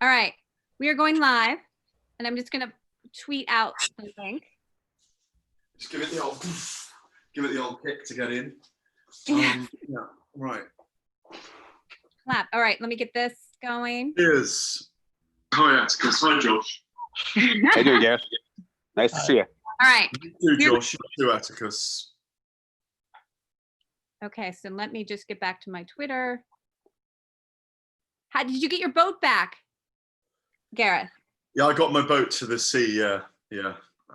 All right, we are going live, and I'm just gonna tweet out the link. Just give it the old kick to get in. Yeah, Right. clap. All right, let me get this going. Cheers. Hi, Atticus. Hi, Josh. How you doing, Gareth? Nice to see you. All right. You too, Josh. You too, Atticus. Okay, so let me just get back to my Twitter. How did you get your boat back, Gareth? Yeah, I got my boat to the sea. Yeah.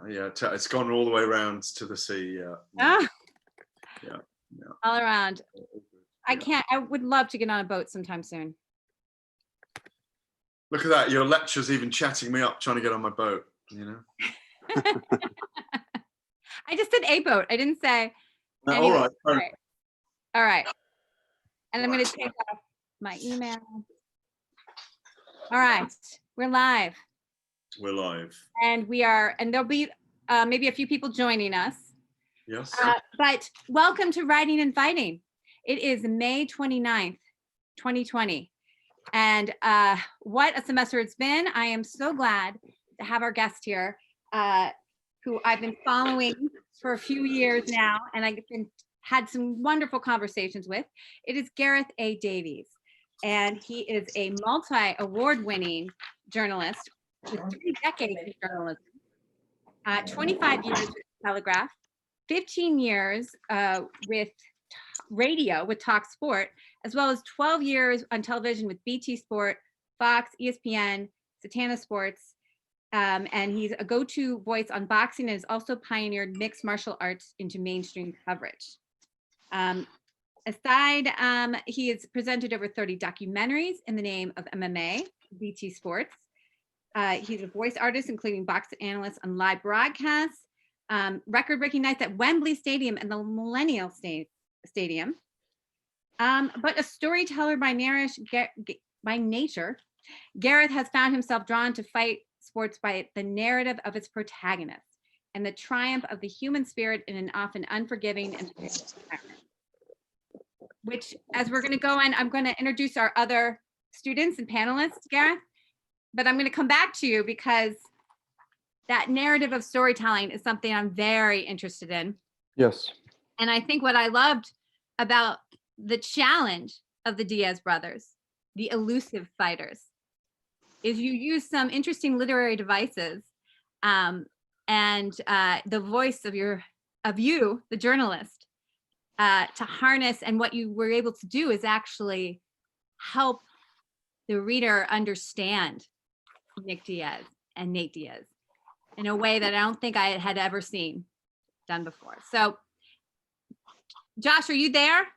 It's gone all the way around to the sea. Yeah. All around. I would love to get on a boat sometime soon. Look at that. Your lecture's even chatting me up, trying to get on my boat, you know? I just said a boat. I didn't say. No, anyway. all right. All right. And I'm going to take off my email. All right. We're live. We're live. And there'll be maybe a few people joining us. Yes. But welcome to Writing and Fighting. It is May 29th, 2020. And what a semester it's been. I am so glad to have our guest here, who I've been following for a few years now, and I've had some wonderful conversations with. It is Gareth A. Davies, and he is a multi-award-winning journalist with 3 decades of journalism, 25 years with Telegraph, 15 years with radio with Talk Sport, as well as 12 years on television with BT Sport, Fox, ESPN, Satana Sports, and he's a go-to voice on boxing and has also pioneered mixed martial arts into mainstream coverage. He has presented over 30 documentaries in the name of MMA, BT Sports. He's a voice artist, including box analyst on live broadcasts, record-breaking nights at Wembley Stadium and the Millennial Stadium. But a storyteller by nature, Gareth has found himself drawn to fight sports by the narrative of its protagonists and the triumph of the human spirit in an often unforgiving and environment. Which, as we're going to go in, I'm going to introduce our other students and panelists, Gareth, but I'm going to come back to you because that narrative of storytelling is something I'm very interested in. Yes. And I think what I loved about the challenge of the Diaz brothers, the elusive fighters, is you use some interesting literary devices and the voice of you, the journalist, to harness. And what you were able to do is actually help the reader understand Nick Diaz and Nate Diaz in a way that I don't think I had ever seen done before. So, Josh, are you there?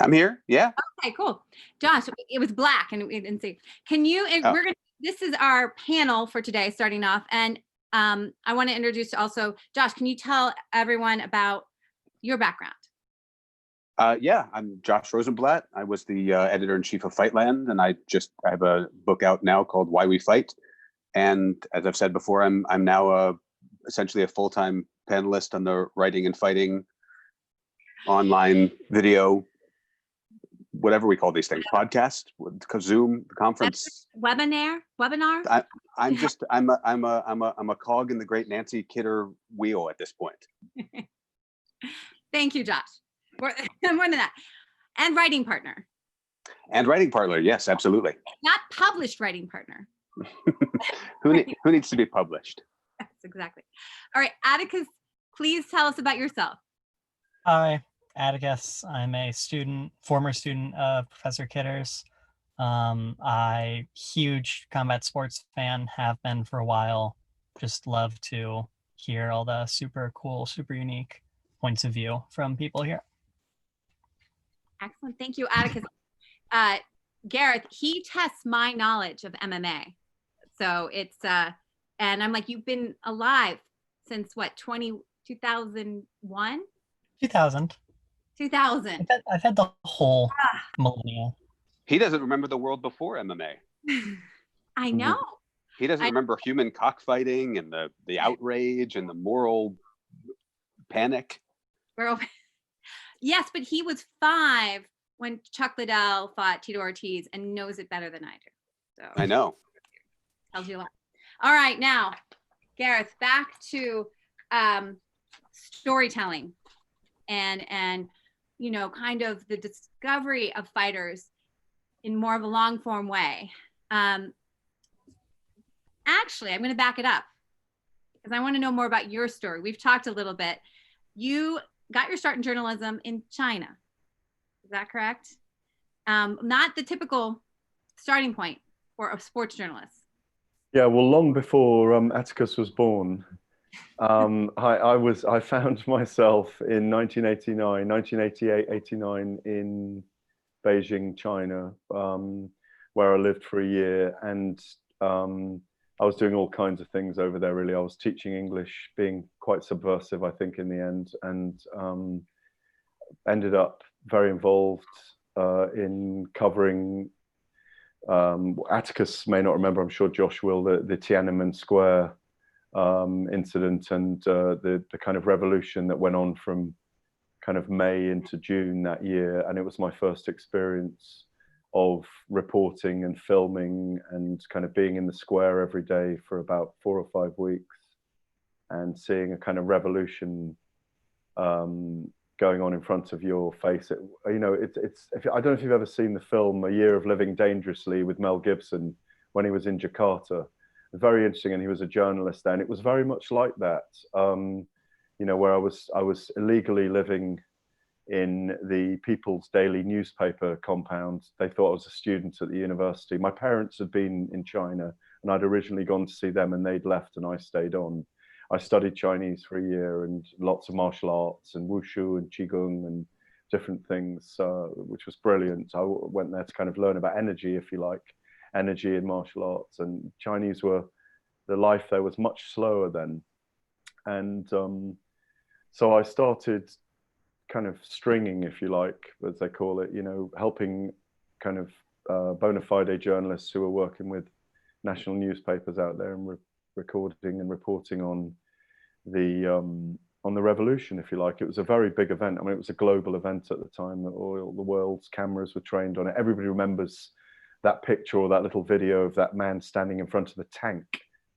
I'm here. Yeah. Okay, cool. Josh, it was black and we didn't see. Can you, this is our panel for today starting off. And I want to introduce also, Josh, can you tell everyone about your background? Yeah, I'm Josh Rosenblatt. I was the editor-in-chief of Fightland, and I have a book out now called Why We Fight. And as I've said before, I'm now essentially a full-time panelist on the Writing and Fighting online video, whatever we call these things, podcast, Zoom, conference, webinar. I'm a cog in the great Nancy Kidder wheel at this point. Thank you, Josh. More than that. And writing partner. Yes, absolutely. Not published writing partner. Who needs to be published? Yes, exactly. All right, Atticus, please tell us about yourself. Hi, Atticus. I'm a former student of Professor Kidder's. I huge combat sports fan, have been for a while. Just love to hear all the super cool, super unique points of view from people here. Excellent. Thank you, Atticus. Gareth, he tests my knowledge of MMA. So it's, and I'm like, you've been alive since what, 2001? 2000. 2000. I've had the whole millennia. He doesn't remember the world before MMA. I know. He doesn't remember human cockfighting and the outrage and the moral panic. Yes, but he was 5 when Chuck Liddell fought Tito Ortiz and knows it better than I do. So I know. tells you a lot. All right, now, Gareth, back to storytelling and you know, kind of the discovery of fighters in more of a long form way. Actually, I'm going to back it up because I want to know more about your story. We've talked a little bit. You got your start in journalism in China. Is that correct? Not the typical starting point for a sports journalist. Yeah, well, long before Atticus was born, I found myself in 1988, 89 in Beijing, China, where I lived for a year, and I was doing all kinds of things over there. Really, I was teaching English, being quite subversive, I think, in the end, and ended up very involved in covering. Atticus may not remember, I'm sure Josh will, the Tiananmen Square incident and the kind of revolution that went on from kind of May into June that year. And it was my first experience of reporting and filming and kind of being in the square every day for about 4 or 5 weeks and seeing a kind of revolution going on in front of your face. You know, I don't know if you've ever seen the film A Year of Living Dangerously with Mel Gibson when he was in Jakarta. Very interesting, and he was a journalist then. It was very much like that, you know, where I was illegally living in the People's Daily newspaper compound. They thought I was a student at the university. My parents had been in China, and I'd originally gone to see them, and they'd left, and I stayed on. I studied Chinese for a year and lots of martial arts and wushu and qigong and different things, which was brilliant. I went there to kind of learn about energy, if you like, energy in martial arts. And Chinese the life there was much slower then. And so I started kind of stringing, if you like, as they call it, you know, helping kind of bona fide journalists who were working with national newspapers out there and recording and reporting on the revolution, if you like. It was a very big event. I mean, it was a global event at the time that all the world's cameras were trained on it. Everybody remembers that picture or that little video of that man standing in front of the tank.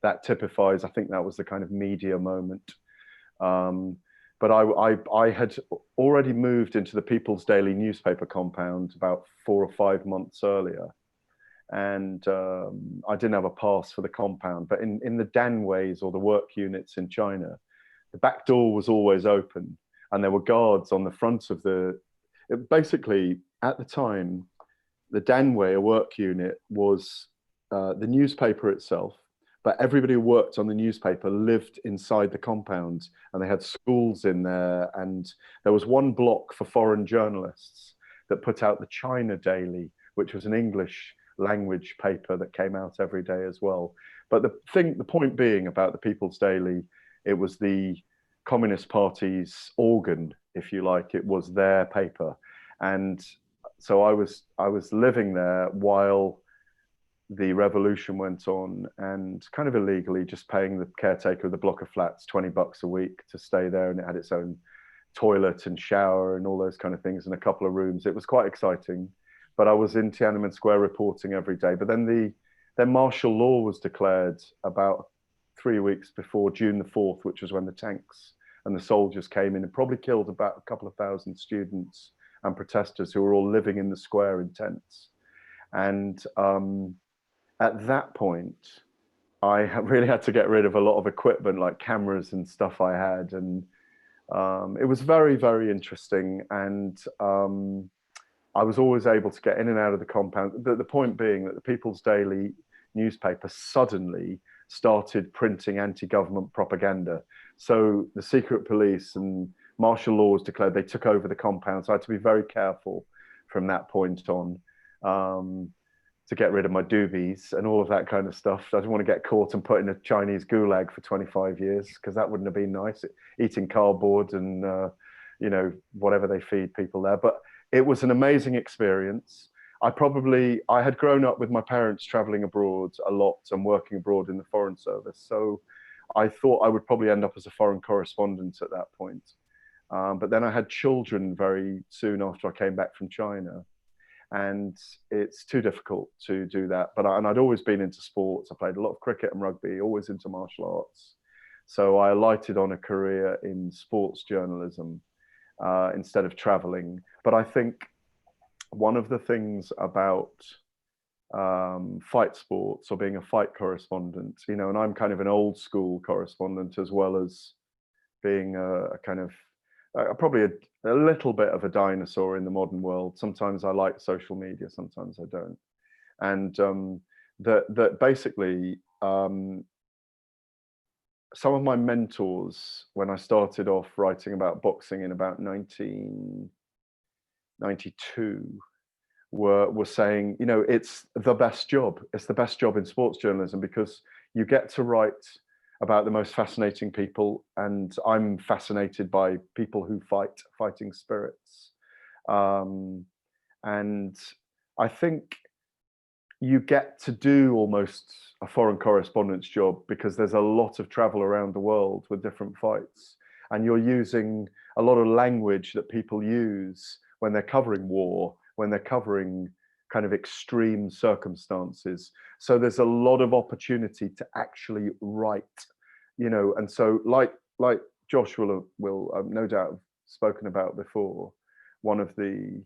That typifies, I think that was the kind of media moment. But I had already moved into the People's Daily newspaper compound about 4 or 5 months earlier. And I didn't have a pass for the compound, but in the danways or the work units in China, the back door was always open and there were guards on the front of basically at the time, the danway, a work unit, was the newspaper itself, but everybody who worked on the newspaper lived inside the compound, and they had schools in there, and there was one block for foreign journalists that put out the China Daily, which was an English language paper that came out every day as well. But the point being about the People's Daily, it was the Communist Party's organ, if you like. It was their paper. And so I was living there while the revolution went on, and kind of illegally just paying the caretaker of the block of flats $20 a week to stay there, and it had its own toilet and shower and all those kind of things and a couple of rooms. It was quite exciting. But I was in Tiananmen Square reporting every day. But then martial law was declared about 3 weeks before June the 4th, which was when the tanks and the soldiers came in and probably killed about a couple of thousand students and protesters who were all living in the square in tents. And at that point, I really had to get rid of a lot of equipment, like cameras and stuff I had. And it was very, very interesting. And I was always able to get in and out of the compound. The point being that the People's Daily newspaper suddenly started printing anti-government propaganda. So the secret police and martial law was declared. They took over the compound. So I had to be very careful from that point on to get rid of my doobies and all of that kind of stuff. I didn't want to get caught and put in a Chinese gulag for 25 years because that wouldn't have been nice. Eating cardboard and, you know, whatever they feed people there. But it was an amazing experience. I had grown up with my parents traveling abroad a lot and working abroad in the Foreign Service. So I thought I would probably end up as a foreign correspondent at that point. But then I had children very soon after I came back from China. and it's too difficult to do that. And I'd always been into sports. I played a lot of cricket and rugby, always into martial arts. So I alighted on a career in sports journalism instead of traveling. But I think one of the things about fight sports, or being a fight correspondent, and I'm kind of an old school correspondent, as well as being a kind of probably a little bit of a dinosaur in the modern world. Sometimes I like social media, sometimes I don't. And that basically some of my mentors, when I started off writing about boxing in about 1992, were saying, it's the best job. It's the best job in sports journalism, because you get to write about the most fascinating people, and I'm fascinated by people who fighting spirits. And I think you get to do almost a foreign correspondence job, because there's a lot of travel around the world with different fights, and you're using a lot of language that people use when they're covering war, when they're covering kind of extreme circumstances. So there's a lot of opportunity to actually write, and so like Josh will no doubt have spoken about before, one of the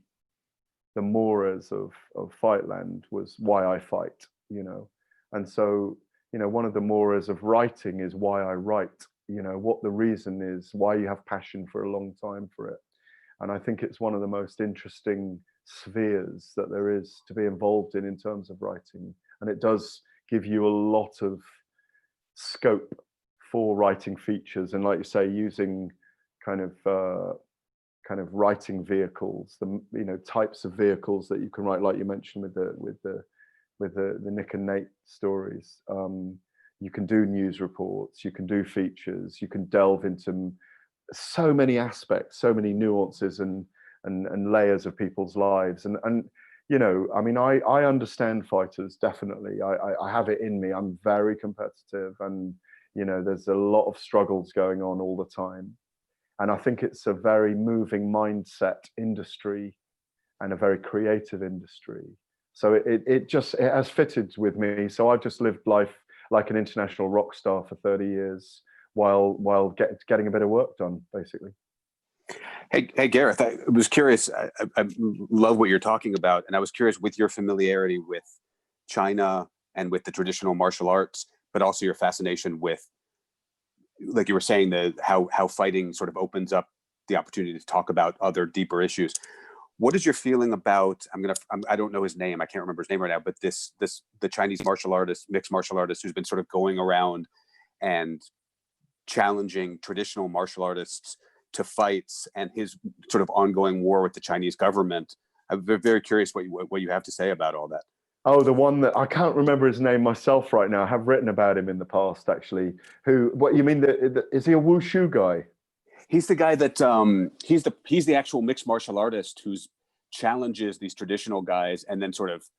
moras of Fightland was why I fight, and so one of the moras of writing is why I write, what the reason is, why you have passion for a long time for it. And I think it's one of the most interesting spheres that there is to be involved in terms of writing, and it does give you a lot of scope for writing features, and like you say, using kind of writing vehicles, the types of vehicles that you can write, like you mentioned with the Nick and Nate stories. You can do news reports, you can do features, you can delve into so many aspects, so many nuances and layers of people's lives. And I mean, I understand fighters, definitely. I have it in me. I'm very competitive, and there's a lot of struggles going on all the time. And I think it's a very moving mindset industry and a very creative industry. So it has fitted with me. So I've just lived life like an international rock star for 30 years while getting a bit of work done, basically. Hey, Gareth, I was curious. I love what you're talking about. And I was curious, with your familiarity with China and with the traditional martial arts, but also your fascination with, like you were saying, how fighting sort of opens up the opportunity to talk about other deeper issues. What is your feeling about, I don't know his name, I can't remember his name right now, but the Chinese martial artist, mixed martial artist, who's been sort of going around and challenging traditional martial artists to fights, and his sort of ongoing war with the Chinese government. I'm very curious what you have to say about all that. Oh, the one that I can't remember his name myself right now. I have written about him in the past, actually. What you mean? Is he a wushu guy? He's the guy that he's the actual mixed martial artist who's challenges these traditional guys, and then sort of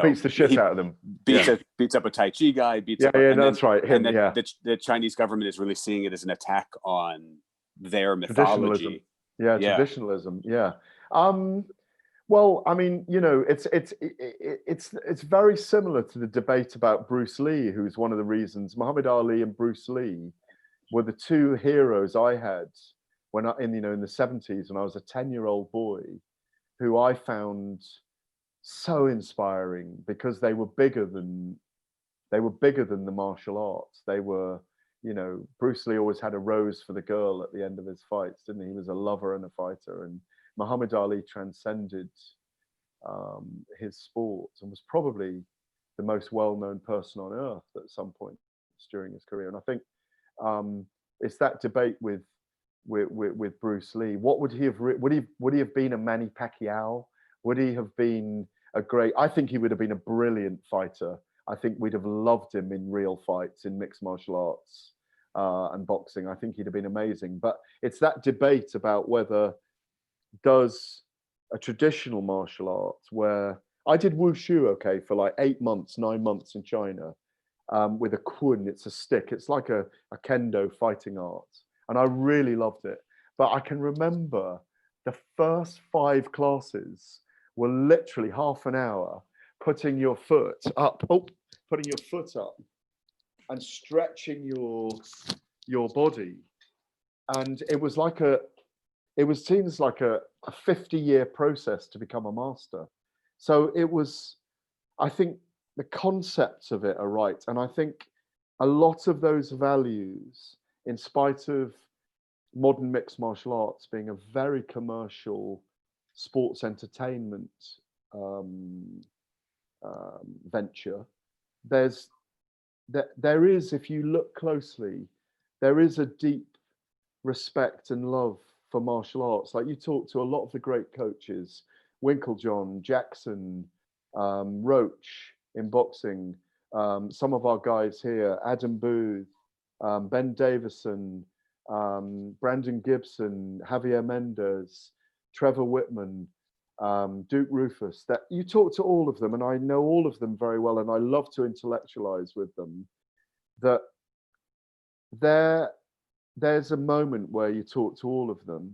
beats the shit out of them. Beats up a Tai Chi guy. That's right. Him, and then the Chinese government is really seeing it as an attack on their mythology. Traditionalism. Yeah. Well, I mean, it's very similar to the debate about Bruce Lee, who's one of the reasons Muhammad Ali and Bruce Lee were the two heroes I had when in the 70s, when I was a 10-year-old boy, who I found so inspiring, because they were bigger than the martial arts. They were, Bruce Lee always had a rose for the girl at the end of his fights, didn't he? He was a lover and a fighter. And Muhammad Ali transcended his sport and was probably the most well-known person on earth at some point during his career. And I think it's that debate with Bruce Lee. What would he have? Would he have been a Manny Pacquiao? Would he have been a great? I think he would have been a brilliant fighter. I think we'd have loved him in real fights, in mixed martial arts and boxing. I think he'd have been amazing. But it's that debate about whether does a traditional martial arts, where I did wushu, for like 9 months in China, with a kun. It's a stick. It's like a kendo fighting art, and I really loved it. But I can remember the first 5 classes were literally half an hour putting your foot up, putting your foot up and stretching your body. And it was like seems like a 50-year process to become a master. So it was, I think the concepts of it are right. And I think a lot of those values, in spite of modern mixed martial arts being a very commercial sports entertainment venture, there is, if you look closely, there is a deep respect and love for martial arts. Like, you talk to a lot of the great coaches, Winklejohn, Jackson, Roach in boxing, some of our guys here, Adam Booth, Ben Davison, Brandon Gibson, Javier Mendez, Trevor Whitman, Duke Rufus, that you talk to all of them, and I know all of them very well, and I love to intellectualize with them, that there's a moment where you talk to all of them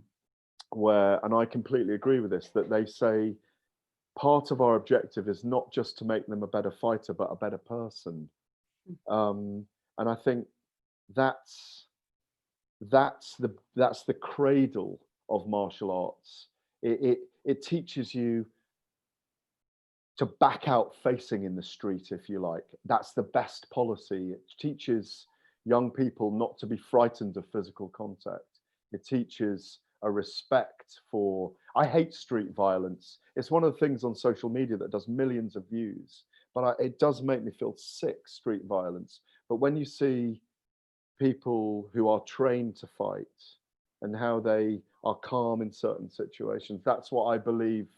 where, and I completely agree with this, that they say part of our objective is not just to make them a better fighter, but a better person. And I think that's the cradle of martial arts. It teaches you to back out facing in the street, if you like. That's the best policy. It teaches young people not to be frightened of physical contact. It teaches a respect for, I hate street violence. It's one of the things on social media that does millions of views, but it does make me feel sick, street violence. But when you see people who are trained to fight and how they are calm in certain situations, that's what I believe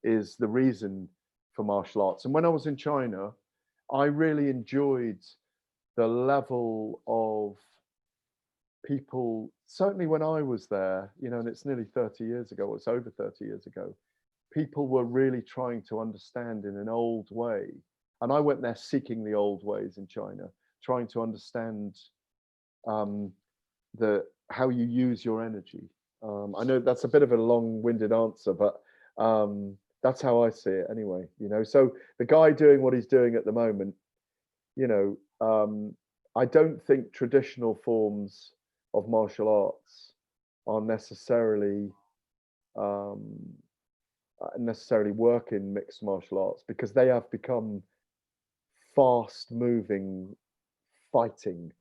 is the reason for martial arts. And when I was in China, I really enjoyed the level of people, certainly when I was there, and it's nearly 30 years ago, it's over 30 years ago, people were really trying to understand in an old way. And I went there seeking the old ways in China, trying to understand how you use your energy. I know that's a bit of a long-winded answer, but that's how I see it anyway. So the guy doing what he's doing at the moment, I don't think traditional forms of martial arts are necessarily work in mixed martial arts, because they have become fast-moving fighting,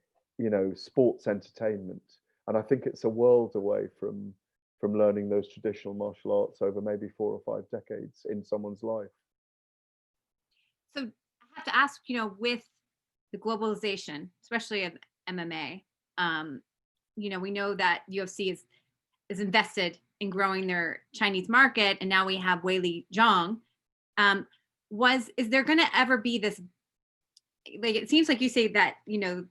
sports entertainment. And I think it's a world away from learning those traditional martial arts over maybe 4 or 5 decades in someone's life. So I have to ask, with the globalization, especially of MMA, we know that UFC is invested in growing their Chinese market, and now we have Weili Zhang. Is there going to ever be this? Like, it seems like you say that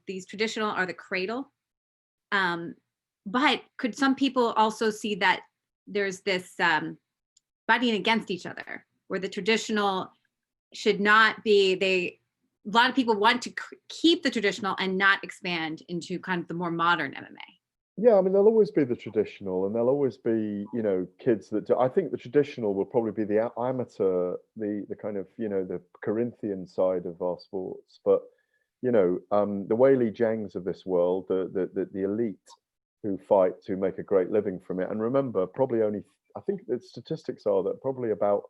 these traditional are the cradle, but could some people also see that there's this fighting against each other, where the traditional should not be? A lot of people want to keep the traditional and not expand into kind of the more modern MMA. Yeah, I mean, there'll always be the traditional, and there'll always be, kids that do. I think the traditional will probably be the amateur, the kind of, the Corinthian side of our sports. But, the Weili Zhangs of this world, the elite who fight to make a great living from it. And remember, probably only, I think the statistics are that probably about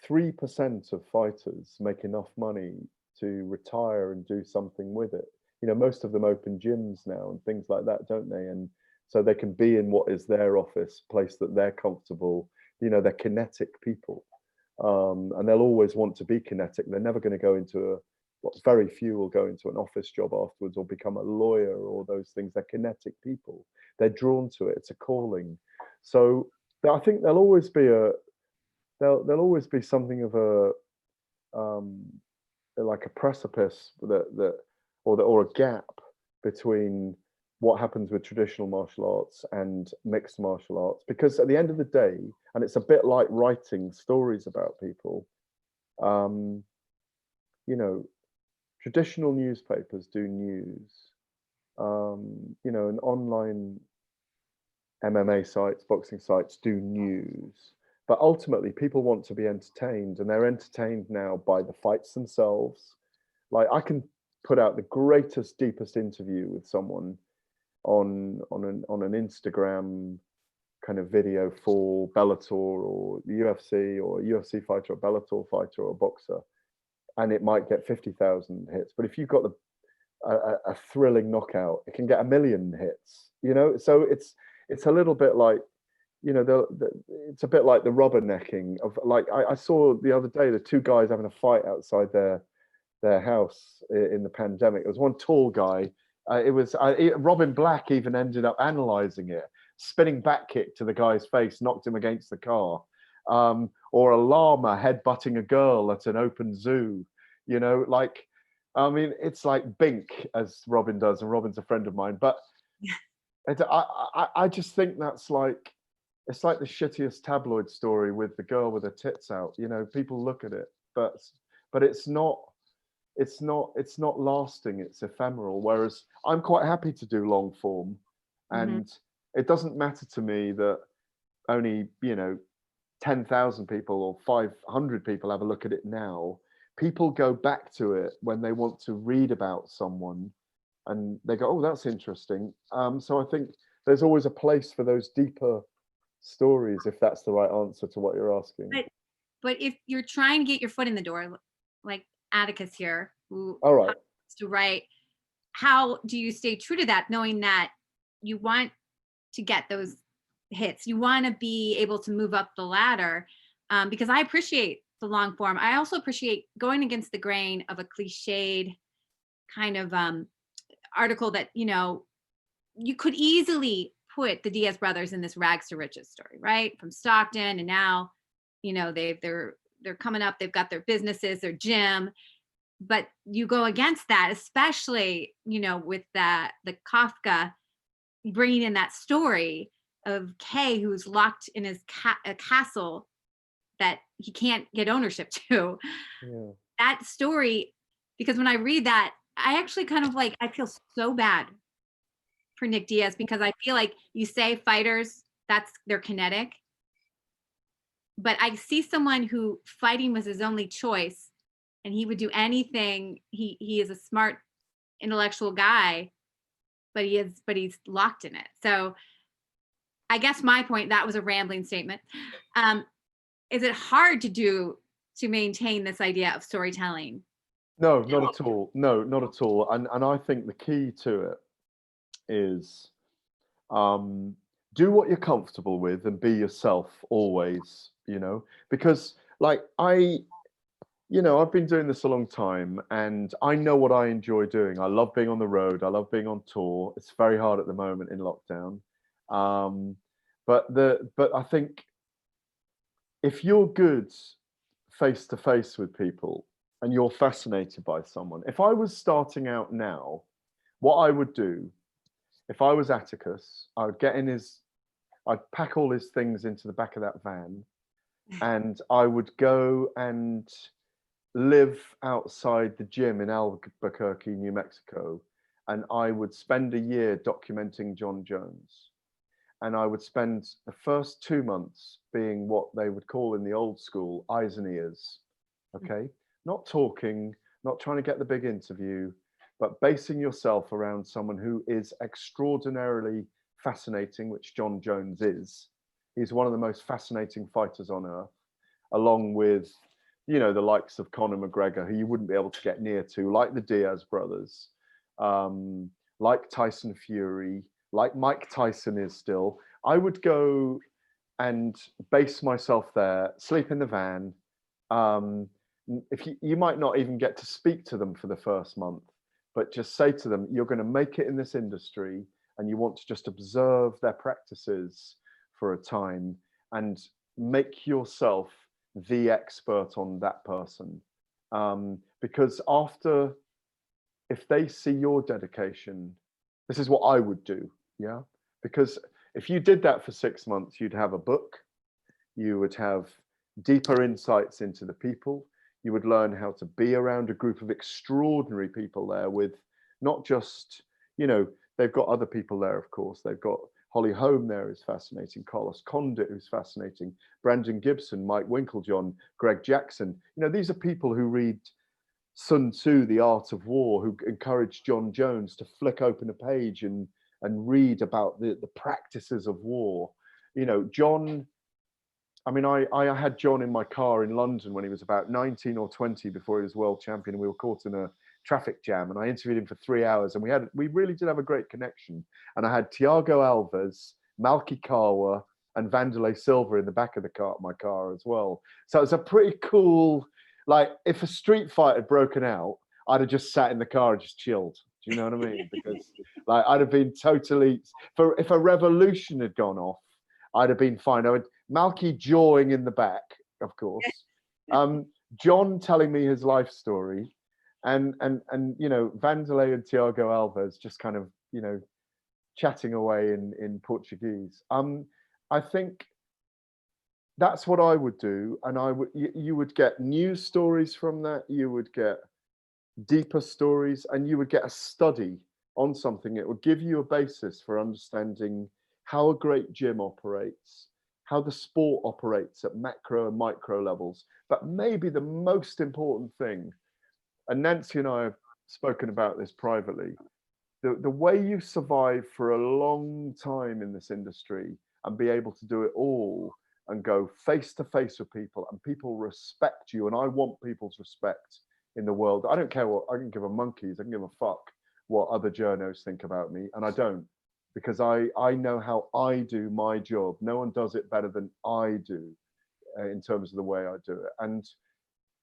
3% of fighters make enough money to retire and do something with it. Most of them open gyms now and things like that, don't they? And so they can be in what is their office, place that they're comfortable. They're kinetic people, and they'll always want to be kinetic. They're never going to go into very few will go into an office job afterwards or become a lawyer or those things. They're kinetic people. They're drawn to it. It's a calling. So I think there'll always be something of a like a precipice or a gap between what happens with traditional martial arts and mixed martial arts. Because at the end of the day, and it's a bit like writing stories about people, traditional newspapers do news, and online MMA sites, boxing sites do news. but ultimately people want to be entertained, and they're entertained now by the fights themselves. Like, I can put out the greatest, deepest interview with someone on an Instagram kind of video for Bellator or the UFC, or a UFC fighter, or Bellator fighter, or a boxer, and it might get 50,000 hits. But if you've got a thrilling knockout, it can get 1 million hits. You know, so it's a little bit like, you know, it's a bit like the rubbernecking of, like, I saw the other day the two guys having a fight outside their house in the pandemic. It was one tall guy. Robin Black even ended up analysing it. Spinning back kick to the guy's face knocked him against the car. Or a llama headbutting a girl at an open zoo. You know, like, I mean, it's like Bink, as Robin does, and Robin's a friend of mine. But I just think that's like, it's like the shittiest tabloid story with the girl with her tits out. You know, people look at it, but it's not lasting. It's ephemeral. Whereas I'm quite happy to do long form, and it doesn't matter to me that only, you know, 10,000 people or 500 people have a look at it now. People go back to it when they want to read about someone, and they go, "Oh, that's interesting." So I think there's always a place for those deeper stories, if that's the right answer to what you're asking. But if you're trying to get your foot in the door, like Atticus here, who All right. wants to write, how do you stay true to that, knowing that you want to get those hits, you want to be able to move up the ladder? Because I appreciate the long form. I also appreciate going against the grain of a cliched kind of article that, you know, you could easily put the Diaz brothers in this rags to riches story, right? From Stockton, and now, you know, they're coming up, they've got their businesses, their gym, but you go against that, especially, you know, with the Kafka bringing in that story of Kay, who's locked in his a castle that he can't get ownership to. Yeah. That story, because when I read that, I actually kind of like, I feel so bad for Nick Diaz, because I feel like, you say fighters, they're kinetic. But I see someone who fighting was his only choice, and he would do anything. He is a smart, intellectual guy, but he's locked in it. So I guess my point, that was a rambling statement. Is it hard to maintain this idea of storytelling? No, not at all. No, not at all. And I think the key to it is, do what you're comfortable with and be yourself always, you know, because like I've been doing this a long time, and I know what I enjoy doing. I love being on the road. I love being on tour. It's very hard at the moment in lockdown. But I think if you're good face to face with people and you're fascinated by someone, if I was starting out now, what I would do, if I was Atticus, I'd pack all his things into the back of that van, and I would go and live outside the gym in Albuquerque, New Mexico, and I would spend a year documenting John Jones. And I would spend the first 2 months being what they would call in the old school eyes and ears. Okay, not talking, not trying to get the big interview, but basing yourself around someone who is extraordinarily fascinating, which John Jones is. He's one of the most fascinating fighters on earth, along with, you know, the likes of Conor McGregor, who you wouldn't be able to get near to, like the Diaz brothers, like Tyson Fury, like Mike Tyson is still. I would go and base myself there, sleep in the van. If you might not even get to speak to them for the first month, but just say to them, you're going to make it in this industry, and you want to just observe their practices for a time and make yourself the expert on that person. Because if they see your dedication, this is what I would do. Yeah. Because if you did that for 6 months, you'd have a book, you would have deeper insights into the people, you would learn how to be around a group of extraordinary people there, with not just, you know, they've got other people there, of course. They've got Holly Holm there is fascinating. Carlos Condit, who's fascinating. Brandon Gibson, Mike Winklejohn, Greg Jackson. You know, these are people who read Sun Tzu, The Art of War, who encouraged John Jones to flick open a page and read about the practices of war. You know, John, I mean, I had John in my car in London when he was about 19 or 20 before he was world champion. And we were caught in a traffic jam, and I interviewed him for 3 hours, and we really did have a great connection. And I had Tiago Alves, Malky Kawa, and Vanderlei Silva in the back of my car as well. So it was a pretty cool, like, if a street fight had broken out, I'd have just sat in the car and just chilled. Do you know what I mean? Because like I'd have been totally, if a revolution had gone off, I'd have been fine. I would Malky jawing in the back, of course. John telling me his life story, and you know, Vanderlei and Tiago Alves just kind of, you know, chatting away in Portuguese. I think that's what I would do, and you would get news stories from that. You would get deeper stories, and you would get a study on something. It would give you a basis for understanding how a great gym operates, how the sport operates at macro and micro levels. But maybe the most important thing, and Nancy and I have spoken about this privately, the way you survive for a long time in this industry and be able to do it all and go face to face with people, and people respect you. And I want people's respect in the world. I don't care what, I can give a monkeys, I can give a fuck what other journos think about me, and I don't, because I know how I do my job. No one does it better than I do in terms of the way I do it. And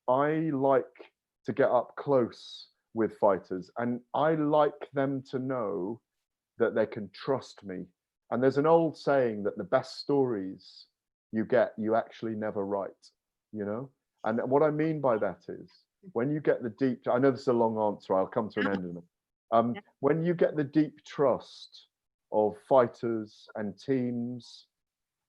I like to get up close with fighters, and I like them to know that they can trust me. And there's an old saying that the best stories you get, you actually never write, you know? And what I mean by that is, when you get the deep, I know this is a long answer, I'll come to an end in a minute. When you get the deep trust of fighters and teams,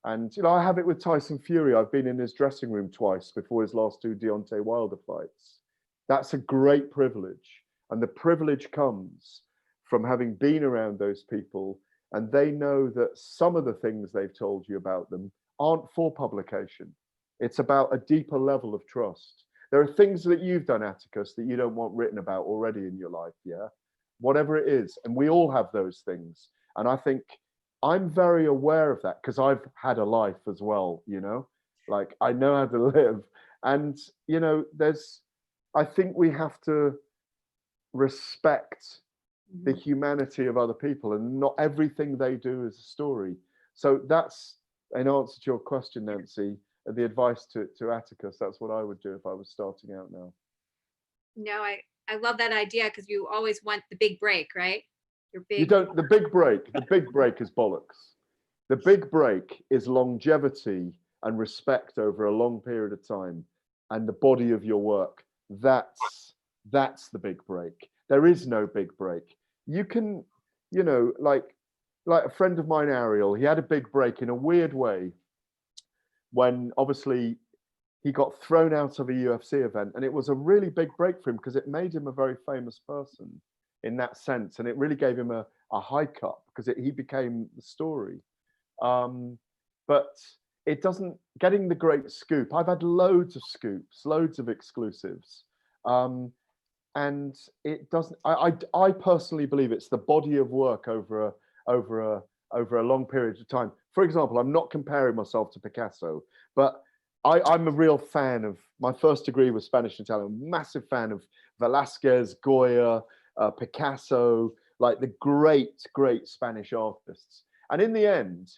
and you know, I have it with Tyson Fury. I've been in his dressing room twice before his last 2 Deontay Wilder fights. That's a great privilege, and the privilege comes from having been around those people, and they know that some of the things they've told you about them aren't for publication. It's about a deeper level of trust. There are things that you've done, Atticus, that you don't want written about already in your life, yeah? Whatever it is, and we all have those things. And I think I'm very aware of that because I've had a life as well, you know? Like, I know how to live. And, you know, I think we have to respect the humanity of other people, and not everything they do is a story. So that's, in answer to your question, Nancy, the advice to Atticus, that's what I would do if I was starting out now. No, I love that idea, because you always want the big break, right? Your big. You don't, the big break is bollocks. The big break is longevity and respect over a long period of time, and the body of your work. That's the big break. There is no big break. You can, you know, like a friend of mine, Ariel, he had a big break in a weird way when obviously he got thrown out of a UFC event, and it was a really big break for him because it made him a very famous person in that sense, and it really gave him a hike up because he became the story. But it doesn't, getting the great scoop, I've had loads of scoops, loads of exclusives, and it doesn't, I personally believe it's the body of work over a long period of time. For example, I'm not comparing myself to Picasso, but I'm a real fan of, my first degree was Spanish and Italian, massive fan of Velázquez, Goya, Picasso, like the great Spanish artists. And in the end,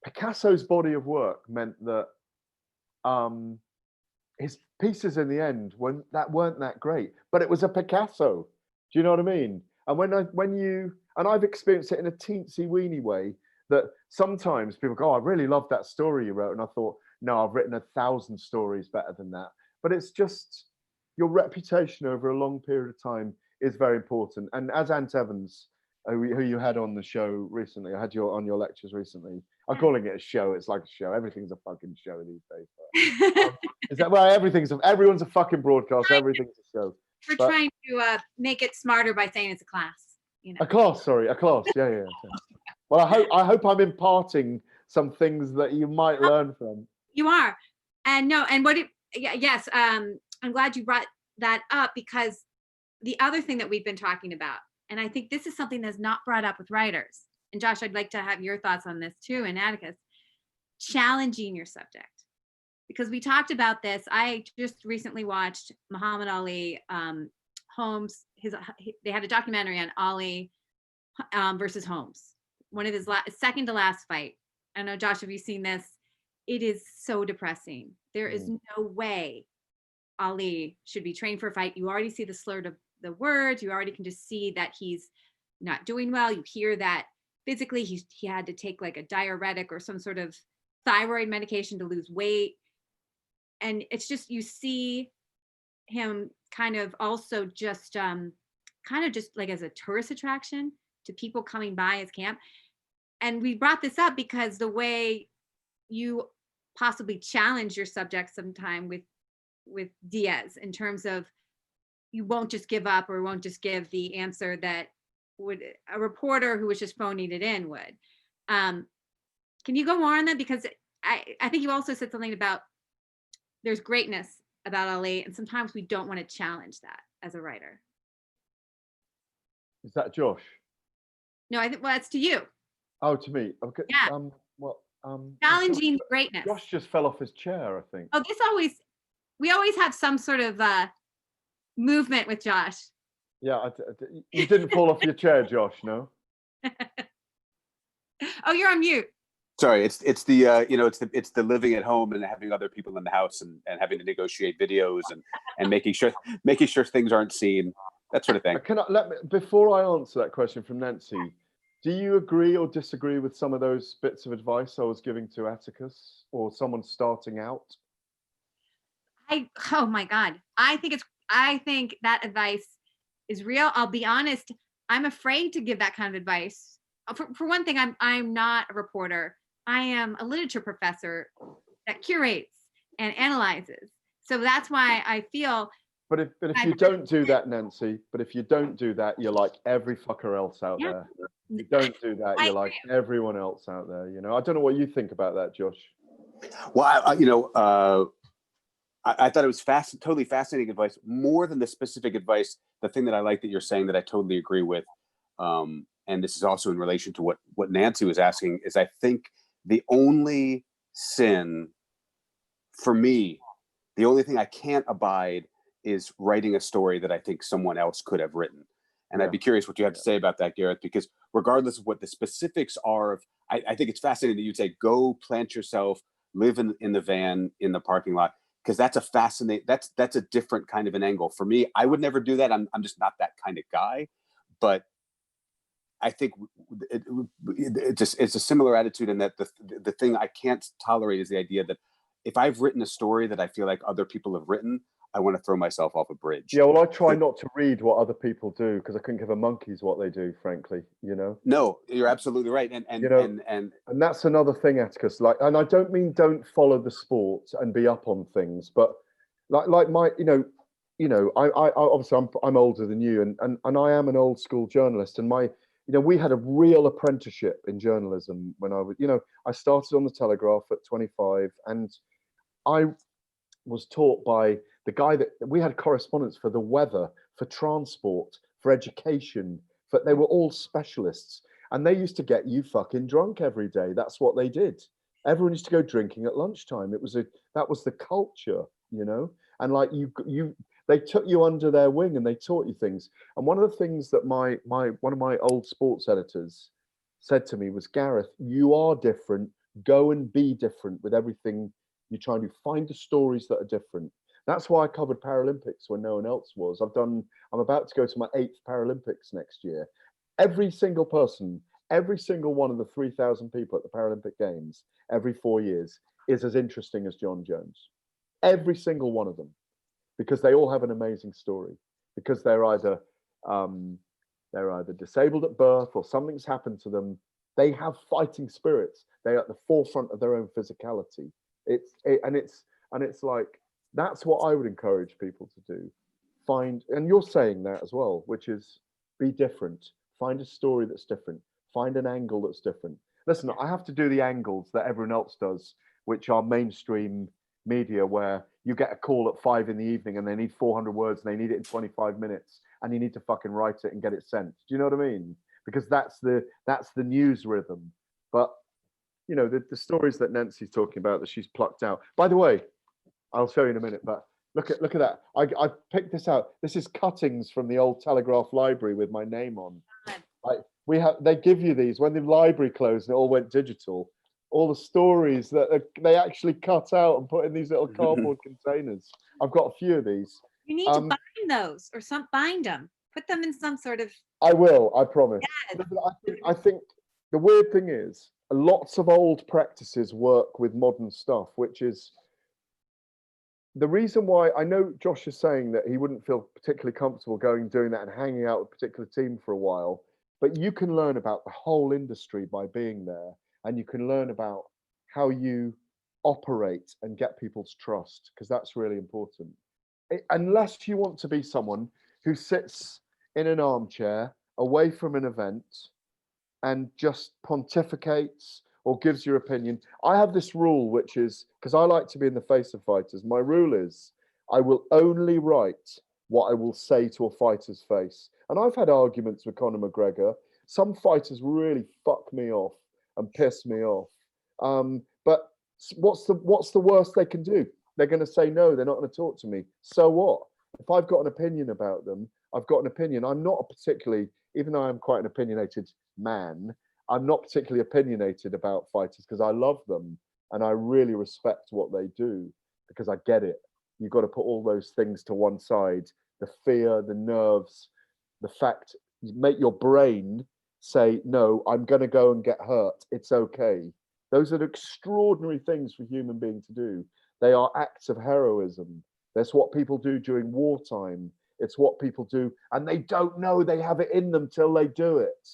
Picasso's body of work meant that his pieces in the end weren't that great, but it was a Picasso. Do you know what I mean? And and I've experienced it in a teensy weeny way, that sometimes people go, oh, I really love that story you wrote. And I thought, no, I've written 1,000 stories better than that. But it's just, your reputation over a long period of time is very important. And as Ant Evans, who you had on the show recently, I had you on your lectures recently. I'm calling it a show. It's like a show. Everything's a fucking show these days. Is that, well, everyone's a fucking broadcast. Everything's a show. We're trying to make it smarter by saying it's a class. You know. A class, sorry, a class. Yeah. Well, I hope I'm imparting some things that you might learn from. You are. And no, and yes, I'm glad you brought that up, because the other thing that we've been talking about, and I think this is something that's not brought up with writers, and Josh, I'd like to have your thoughts on this too, and Atticus, challenging your subject. Because we talked about this. I just recently watched Muhammad Ali Holmes. They had a documentary on Ali versus Holmes, one of his second to last fight. I don't know, Josh, have you seen this? It is so depressing. There is no way Ali should be trained for a fight. You already see the slur of the words. You already can just see that he's not doing well. You hear that physically he had to take like a diuretic or some sort of thyroid medication to lose weight. And it's just, you see him kind of also just like as a tourist attraction to people coming by his camp. And we brought this up because the way you possibly challenge your subject sometime with Diaz, in terms of you won't just give up or won't just give the answer that would a reporter who was just phoning it in would. Can you go more on that? Because I think you also said something about there's greatness about Ali, and sometimes we don't want to challenge that as a writer. Is that Josh? No, I think, well, that's to you. Oh, to me. Okay. Yeah. Josh, Challenging greatness. Josh just fell off his chair, I think. Oh, we always have some sort of movement with Josh. Yeah, you didn't fall off your chair, Josh, no? Oh, you're on mute. Sorry, it's the living at home and having other people in the house and having to negotiate videos and making sure things aren't seen, that sort of thing. Before I answer that question from Nancy, do you agree or disagree with some of those bits of advice I was giving to Atticus or someone starting out? Oh my God. I think that advice is real. I'll be honest. I'm afraid to give that kind of advice. For one thing, I'm not a reporter. I am a literature professor that curates and analyzes. So that's why I feel. But if you don't do that, Nancy, you're like every fucker else out there. If you don't do that, you're like everyone else out there. You know, I don't know what you think about that, Josh. Well, I thought it was totally fascinating advice. More than the specific advice, the thing that I like that you're saying that I totally agree with, and this is also in relation to what Nancy was asking, is I think the only sin for me, the only thing I can't abide is writing a story that I think someone else could have written. And I'd be curious what you have to say about that, Gareth, because regardless of what the specifics are, I think it's fascinating that you'd say, go plant yourself, live in the van, in the parking lot, because that's a different kind of an angle. For me, I would never do that. I'm just not that kind of guy. But I think it's a similar attitude in that the thing I can't tolerate is the idea that if I've written a story that I feel like other people have written, I want to throw myself off a bridge. Yeah, well, I try not to read what other people do because I couldn't give a monkey's what they do, frankly. You know. No, you're absolutely right, and that's another thing, Atticus. Like, and I don't mean don't follow the sport and be up on things, but like my, I obviously I'm older than you, and I am an old school journalist, and we had a real apprenticeship in journalism when I was, I started on the Telegraph at 25, and I was taught by the guy that we had correspondence for the weather, for transport, for education, they were all specialists, and they used to get you fucking drunk every day. That's what they did. Everyone used to go drinking at lunchtime. That was the culture, and like they took you under their wing and they taught you things. And one of the things that one of my old sports editors said to me was, Gareth, you are different. Go and be different with everything you try to find the stories that are different. That's why I covered Paralympics when no one else was. I'm about to go to my 8th Paralympics next year. Every single person, every single one of the 3,000 people at the Paralympic Games every 4 years is as interesting as John Jones. Every single one of them, because they all have an amazing story. Because they're either disabled at birth or something's happened to them. They have fighting spirits. They're at the forefront of their own physicality. It's like, that's what I would encourage people to do. And you're saying that as well, which is be different. Find a story that's different. Find an angle that's different. Listen, I have to do the angles that everyone else does, which are mainstream media, where you get a call at 5 p.m. and they need 400 words and they need it in 25 minutes, and you need to fucking write it and get it sent. Do you know what I mean? Because that's the news rhythm. But you know, the stories that Nancy's talking about that she's plucked out. By the way, I'll show you in a minute, but look at that. I picked this out. This is cuttings from the old Telegraph library with my name on. They give you these when the library closed and it all went digital. All the stories that they actually cut out and put in these little cardboard containers. I've got a few of these. You need to bind those or bind them. Put them in some sort of. I will. I promise. Yes. I think the weird thing is, lots of old practices work with modern stuff, which is the reason why I know Josh is saying that he wouldn't feel particularly comfortable doing that and hanging out with a particular team for a while. But you can learn about the whole industry by being there, and you can learn about how you operate and get people's trust, because that's really important. Unless you want to be someone who sits in an armchair away from an event and just pontificates or gives your opinion. I have this rule, which is, because I like to be in the face of fighters, my rule is I will only write what I will say to a fighter's face. And I've had arguments with Conor McGregor. Some fighters really fuck me off and piss me off. But what's the worst they can do? They're going to say no, they're not going to talk to me. So what? If I've got an opinion about them, I've got an opinion. I'm not even though I'm quite an opinionated man, I'm not particularly opinionated about fighters because I love them and I really respect what they do, because I get it. You've got to put all those things to one side, the fear, the nerves, the fact, make your brain say, no, I'm going to go and get hurt. It's okay. Those are extraordinary things for human beings to do. They are acts of heroism. That's what people do during wartime. It's what people do, and they don't know they have it in them till they do it,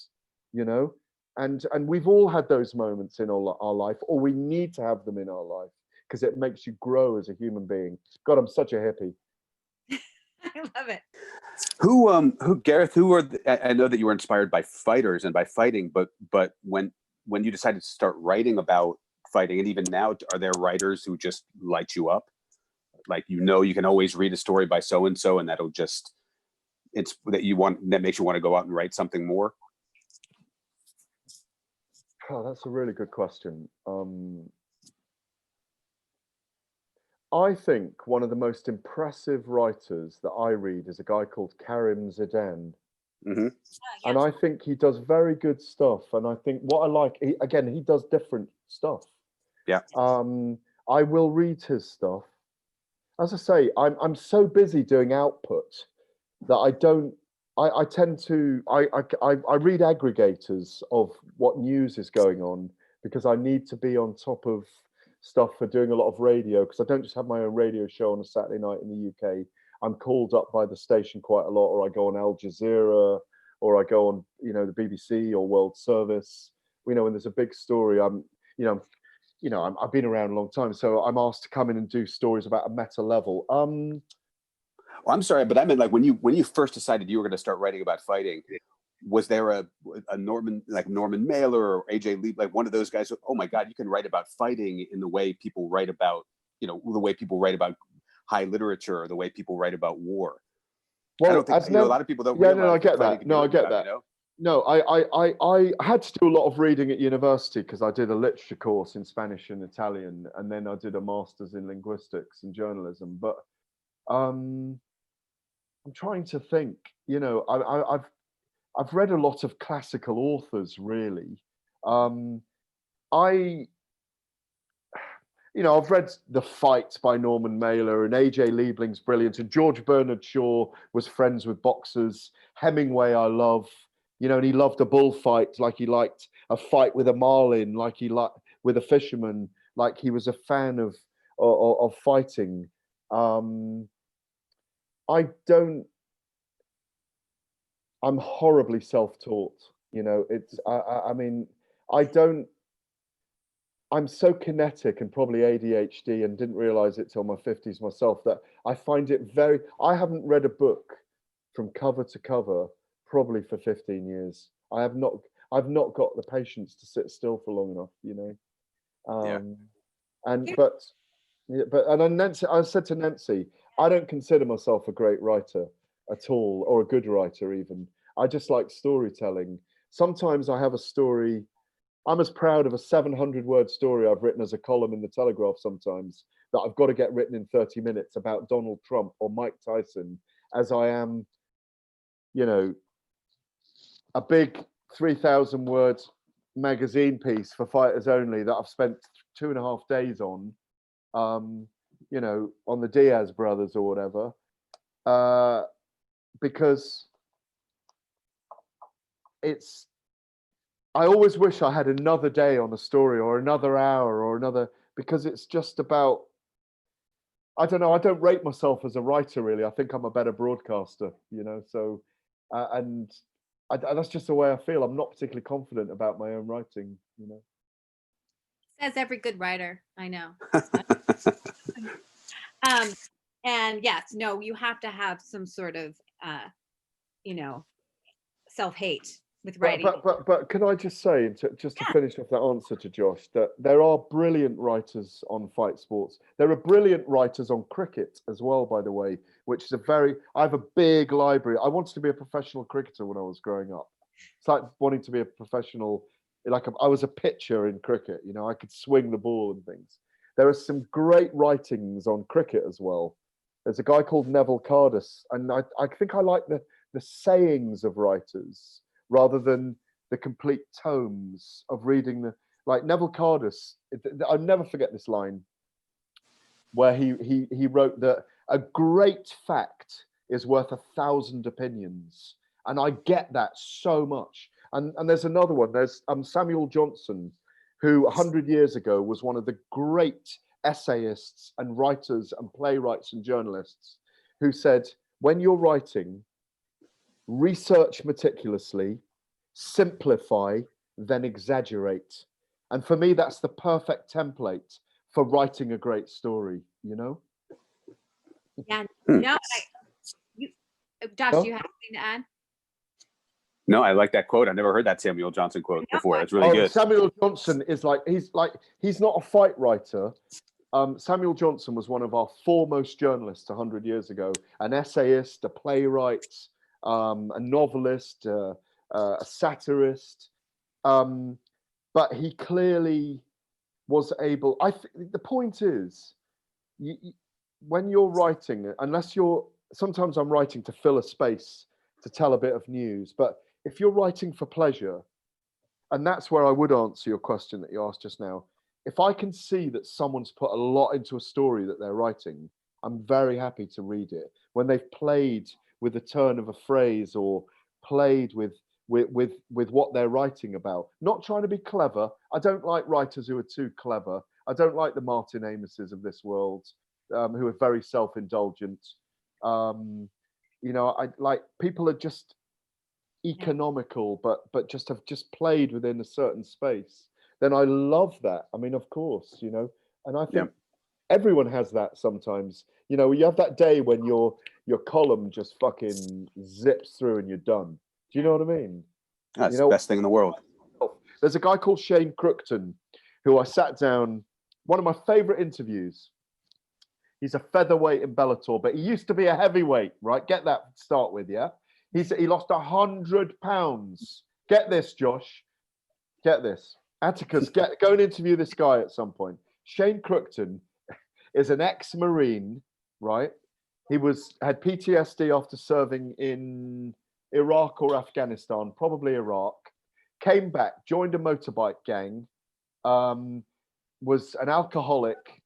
you know? And we've all had those moments in our life, or we need to have them in our life, because it makes you grow as a human being. God, I'm such a hippie. I love it. Gareth, I know that you were inspired by fighters and by fighting, but when you decided to start writing about fighting, and even now, are there writers who just light you up? Like, you can always read a story by so-and-so and that makes you want to go out and write something more? Oh, that's a really good question. I think one of the most impressive writers that I read is a guy called Karim Zidane. Mm-hmm. And I think he does very good stuff. And I think what I like, he does different stuff. Yeah. I will read his stuff. As I say, I'm so busy doing output that I read aggregators of what news is going on, because I need to be on top of stuff for doing a lot of radio, because I don't just have my own radio show on a Saturday night in the UK. I'm called up by the station quite a lot, or I go on Al Jazeera, or I go on, the BBC or World Service. When there's a big story, I've been around a long time, so I'm asked to come in and do stories about a meta level. Well, I'm sorry, but I meant, like, when you first decided you were going to start writing about fighting, was there a Norman Mailer or AJ Lee, like one of those guys? Oh my God, you can write about fighting in the way people write about, the way people write about high literature, or the way people write about war. Well, I don't think a lot of people don't. Yeah, no, I get that. No, I get that. No, I had to do a lot of reading at university, because I did a literature course in Spanish and Italian, and then I did a master's in linguistics and journalism. But I'm trying to think. I've read a lot of classical authors, really. I've read The Fight by Norman Mailer, and AJ Liebling's brilliant, and George Bernard Shaw was friends with boxers. Hemingway I love, and he loved a bullfight like he liked a fight with a marlin, like he liked with a fisherman, like he was a fan of fighting. I'm horribly self-taught, I'm so kinetic and probably ADHD, and didn't realize it till my 50s myself, that I find it I haven't read a book from cover to cover probably for 15 years. I've not got the patience to sit still for long enough, you know. Yeah. And then Nancy, I said to Nancy, I don't consider myself a great writer at all, or a good writer even. I just like storytelling. Sometimes I have a story. I'm as proud of a 700-word story I've written as a column in the Telegraph sometimes, that I've got to get written in 30 minutes about Donald Trump or Mike Tyson, as I am, you know, a big 3,000-word magazine piece for Fighters Only that I've spent 2.5 days on, you know, on the Diaz brothers or whatever, because I always wish I had another day on a story or another hour or another, because it's just about, I don't know, I don't rate myself as a writer really. I think I'm a better broadcaster, you know, so, that's just the way I feel. I'm not particularly confident about my own writing, you know. Says every good writer, I know. And yes, no, you have to have some sort of, you know, self-hate with writing. But can I just say, just to finish off that answer to Josh, that there are brilliant writers on fight sports. There are brilliant writers on cricket as well, by the way, which is I have a big library. I wanted to be a professional cricketer when I was growing up. It's like wanting to be a professional, I was a pitcher in cricket, you know, I could swing the ball and things. There are some great writings on cricket as well. There's a guy called Neville Cardus, and I think I like the sayings of writers rather than the complete tomes of reading like Neville Cardus. I'll never forget this line where he wrote that a great fact is worth 1,000 opinions. And I get that so much. And there's another one. There's Samuel Johnson, who 100 years ago was one of the great essayists and writers and playwrights and journalists, who said, when you're writing, research meticulously, simplify, then exaggerate. And for me, that's the perfect template for writing a great story, you know? Yeah, no, Josh, No? do you have anything to add? No, I like that quote. I never heard that Samuel Johnson quote before. That's really good. Samuel Johnson is he's not a fight writer. Samuel Johnson was one of our foremost journalists 100 years ago, an essayist, a playwright, a novelist, a satirist. But he clearly was able, the point is, when you're writing, sometimes I'm writing to fill a space, to tell a bit of news, but if you're writing for pleasure, and that's where I would answer your question that you asked just now, if I can see that someone's put a lot into a story that they're writing, I'm very happy to read it. When they've played with the turn of a phrase or played with what they're writing about, not trying to be clever. I don't like writers who are too clever. I don't like the Martin Amises of this world, who are very self-indulgent. You know, I like people are just economical, but just have played within a certain space. Then I love that. I mean, of course, you know, and I think everyone has that sometimes. You know, you have that day when your column just fucking zips through and you're done. Do you know what I mean? That's the best thing in the world. There's a guy called Shane Crookton, who I sat down, one of my favorite interviews. He's a featherweight in Bellator, but he used to be a heavyweight, right? Get that to start with, yeah? He lost 100 pounds. Get this, Josh. Get this. Atticus, go and interview this guy at some point. Shane Crookton is an ex-Marine, right? He had PTSD after serving in Iraq or Afghanistan, probably Iraq. Came back, joined a motorbike gang, was an alcoholic,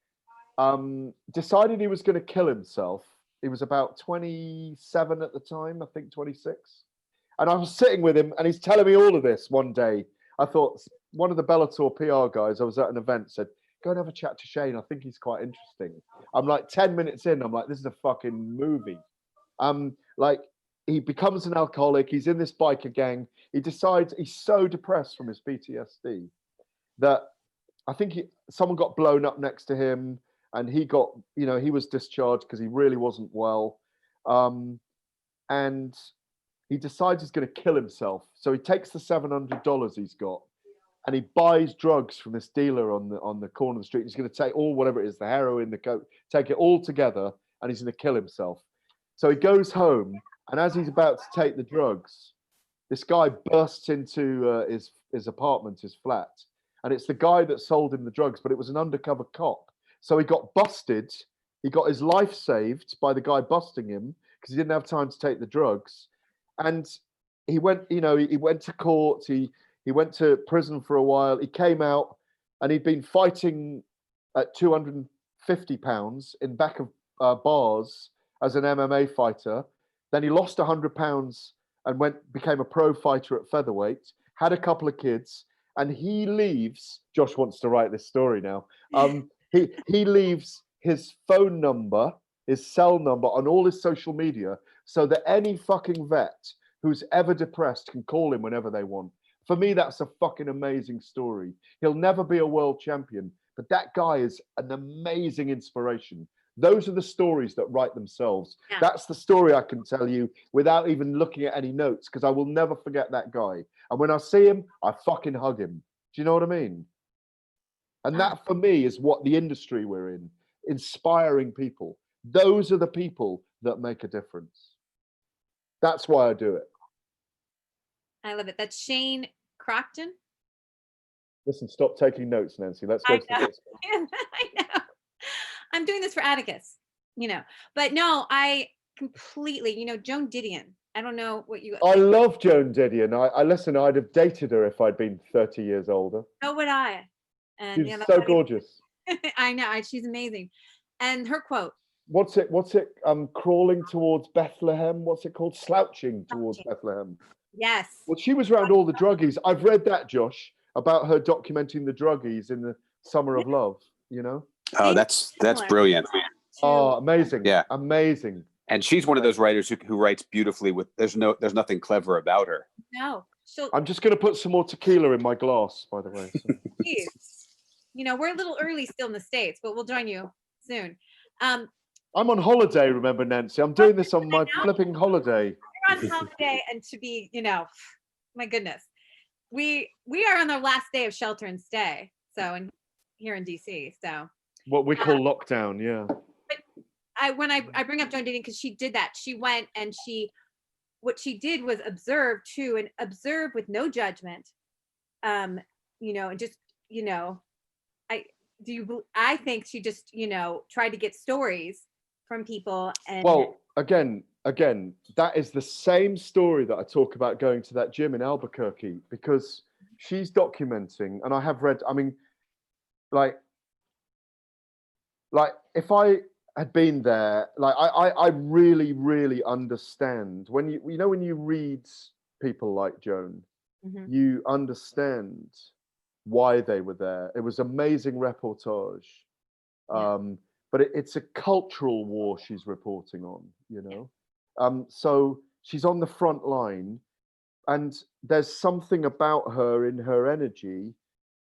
decided he was going to kill himself. He was about 27 at the time, I think 26. And I was sitting with him and he's telling me all of this one day. I thought, one of the Bellator PR guys, I was at an event, said, go and have a chat to Shane. I think he's quite interesting. I'm like 10 minutes in, I'm like, this is a fucking movie. Like, he becomes an alcoholic. He's in this biker gang. He decides he's so depressed from his PTSD that I think someone got blown up next to him and he got, he was discharged because he really wasn't well. And he decides he's going to kill himself. So he takes the $700 he's got, and he buys drugs from this dealer on the corner of the street. He's going to take all whatever it is, the heroin, the coke, take it all together, and he's going to kill himself. So he goes home, and as he's about to take the drugs, this guy bursts into his apartment, his flat, and it's the guy that sold him the drugs, but it was an undercover cop. So he got busted. He got his life saved by the guy busting him because he didn't have time to take the drugs. And he went, he went to court. He went to prison for a while. He came out, and he'd been fighting at 250 pounds in back of bars as an MMA fighter. Then he lost 100 pounds and became a pro fighter at featherweight, had a couple of kids, and he leaves. Josh wants to write this story now. He leaves his phone number, his cell number on all his social media so that any fucking vet who's ever depressed can call him whenever they want. For me, that's a fucking amazing story. He'll never be a world champion, but that guy is an amazing inspiration. Those are the stories that write themselves. Yeah. That's the story I can tell you without even looking at any notes, because I will never forget that guy. And when I see him, I fucking hug him. Do you know what I mean? And that, for me, is what the industry we're in, inspiring people. Those are the people that make a difference. That's why I do it. I love it. That's Shane Crockton. Listen, stop taking notes, Nancy. Let's go to the next one. I know. I'm doing this for Atticus, but no, I completely, Joan Didion. I don't know what you. I love Joan Didion. I listen. I'd have dated her if I'd been 30 years older. So would I. And she's so gorgeous. I know. She's amazing. And her quote. What's it? Crawling towards Bethlehem. What's it called? Slouching towards Bethlehem. Yes. Well, she was around all the druggies. I've read that, Josh, about her documenting the druggies in the Summer of Love. Oh, that's brilliant. Oh, amazing. Yeah. Amazing. And she's one of those writers who writes beautifully with there's nothing clever about her. No. I'm just going to put some more tequila in my glass, by the way. So. Please. We're a little early still in the States, but we'll join you soon. I'm on holiday, remember, Nancy. I'm doing this on my flipping holiday. You're on holiday, and to be, my goodness. We are on the last day of shelter and stay. So here in DC. So what we call lockdown, yeah. But when I bring up Joan Didion because she did that. She went and what she did was observe too, and observe with no judgment. And just I think she just tried to get stories from people. And well, again, that is the same story that I talk about going to that gym in Albuquerque, because she's documenting, and I have read. I mean, like if I had been there, I really, really understand when when you read people like Joan, you understand why they were there. It was amazing reportage. But it's a cultural war she's reporting on, so she's on the front line, and there's something about her in her energy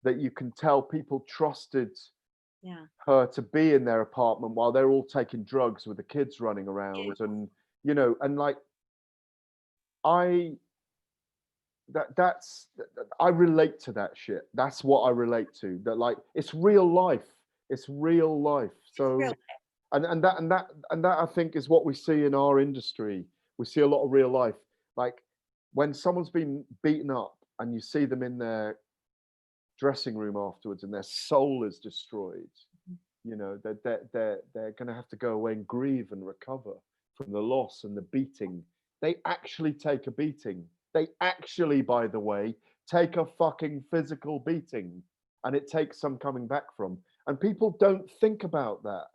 that you can tell people trusted her to be in their apartment while they're all taking drugs with the kids running around. And I relate to that shit. That's what I relate to. That it's real life. It's real life. So and that I think is what we see in our industry. We see a lot of real life. Like when someone's been beaten up and you see them in their dressing room afterwards and their soul is destroyed, they're going to have to go away and grieve and recover from the loss and the beating. They actually take a beating. They actually, by the way, take a fucking physical beating, and it takes some coming back from. And people don't think about that.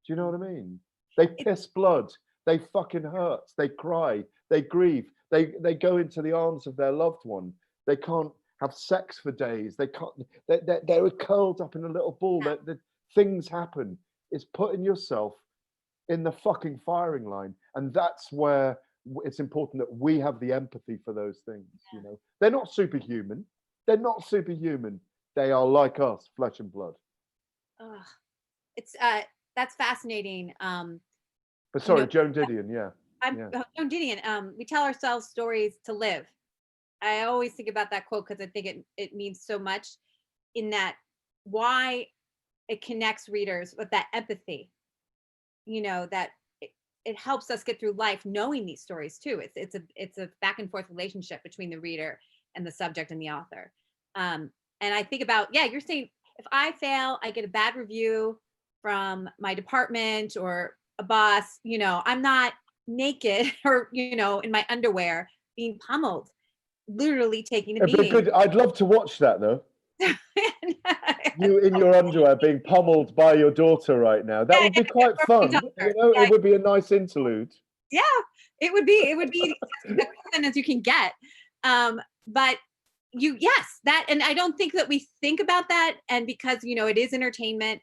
Do you know what I mean? They piss blood. They fucking hurt. They cry. They grieve. They go into the arms of their loved one. They can't have sex for days. They can't. They're curled up in a little ball. The things happen. It's putting yourself in the fucking firing line, and that's where it's important that we have the empathy for those things. They're not superhuman. They're not superhuman. They are like us, flesh and blood. It's that's fascinating. But sorry, Joan Didion, yeah. No, Gideon, we tell ourselves stories to live. I always think about that quote because I think it means so much in that why it connects readers with that empathy, that it helps us get through life knowing these stories too. It's a back and forth relationship between the reader and the subject and the author. And I think about, you're saying if I fail, I get a bad review from my department or a boss, I'm not naked or, in my underwear being pummeled, literally taking a It'd be beating. good. I'd love to watch that though. You in your underwear being pummeled by your daughter right now. That would be quite fun. It would be a nice interlude. Yeah, it would be as fun as you can get. But that, and I don't think that we think about that. And because, it is entertainment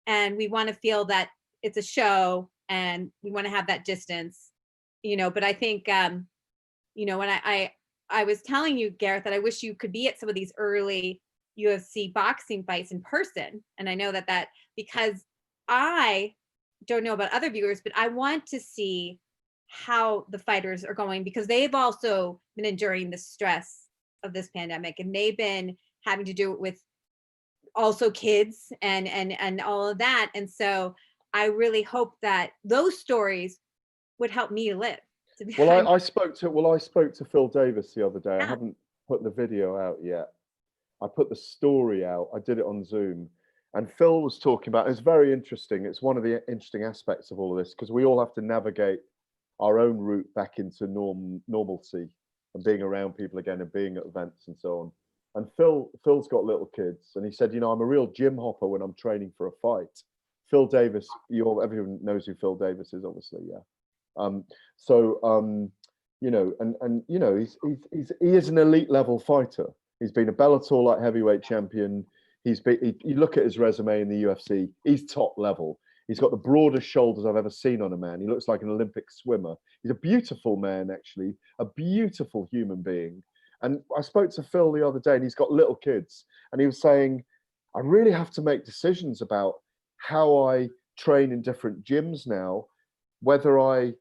and we want to feel that it's a show and we want to have that distance, but I think, when I was telling you, Gareth, that I wish you could be at some of these early UFC boxing fights in person. And I know that because I don't know about other viewers, but I want to see how the fighters are going because they've also been enduring the stress of this pandemic and they've been having to do it with also kids and all of that. And so I really hope that those stories would help me to live. Well, I spoke to Phil Davies the other day. I haven't put the video out yet. I put the story out. I did it on Zoom. And Phil was talking about, it's very interesting. It's one of the interesting aspects of all of this because we all have to navigate our own route back into normalcy and being around people again and being at events and so on. And Phil's got little kids. And he said, I'm a real gym hopper when I'm training for a fight. Phil Davies, everyone knows who Phil Davies is, obviously, yeah. He is an elite level fighter. He's been a Bellator light heavyweight champion. You look at his resume in the UFC, he's top level. He's got the broadest shoulders I've ever seen on a man. He looks like an Olympic swimmer. He's a beautiful man, actually, a beautiful human being. And I spoke to Phil the other day and he's got little kids. And he was saying, I really have to make decisions about how I train in different gyms now, whether I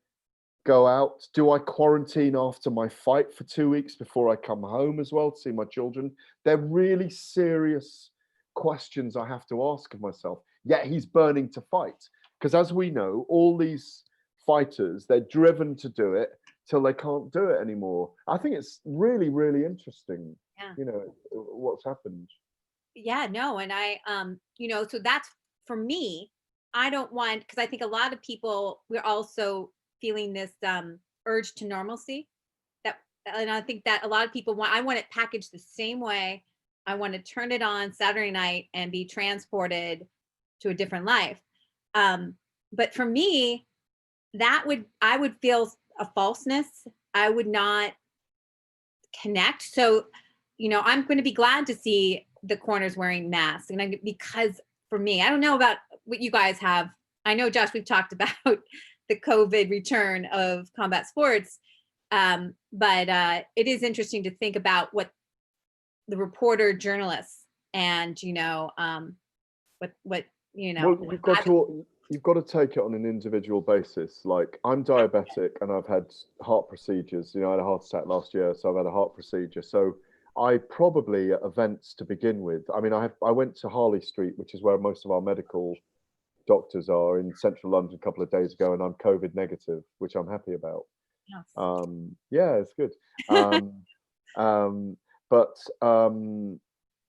go out, do I quarantine after my fight for 2 weeks before I come home as well to see my children? They're really serious questions I have to ask of myself. Yet he's burning to fight. Because as we know, all these fighters, they're driven to do it till they can't do it anymore. I think it's really, really interesting, what's happened. Yeah, no. And I, so that's for me, I don't want, because I think a lot of people, we're also feeling this urge to normalcy and I think that a lot of people I want it packaged the same way. I want to turn it on Saturday night and be transported to a different life. But for me, I would feel a falseness. I would not connect. So, I'm going to be glad to see the corners wearing masks. And because for me, I don't know about what you guys have. I know, Josh, we've talked about the COVID return of combat sports. But it is interesting to think about what the reporter journalists and, what you've got to take it on an individual basis. Like I'm diabetic and I've had heart procedures, I had a heart attack last year, so I've had a heart procedure. So I probably at events to begin with, I went to Harley Street, which is where most of our medical doctors are in central London a couple of days ago, and I'm COVID negative, which I'm happy about. Yes. Yeah, it's good. But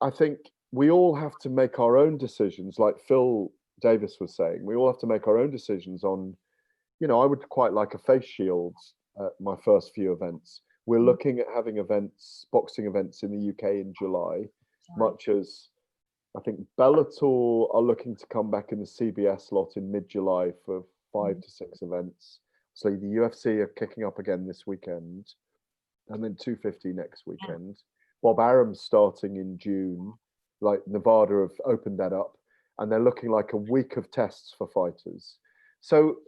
I think we all have to make our own decisions, like Phil Davies was saying. We all have to make our own decisions on, I would quite like a face shield at my first few events. We're looking at having boxing events in the UK in July, much as I think Bellator are looking to come back in the CBS lot in mid-July for 5 to 6 events. So the UFC are kicking up again this weekend, and then 250 next weekend. Bob Arum's starting in June, like Nevada have opened that up, and they're looking like a week of tests for fighters. So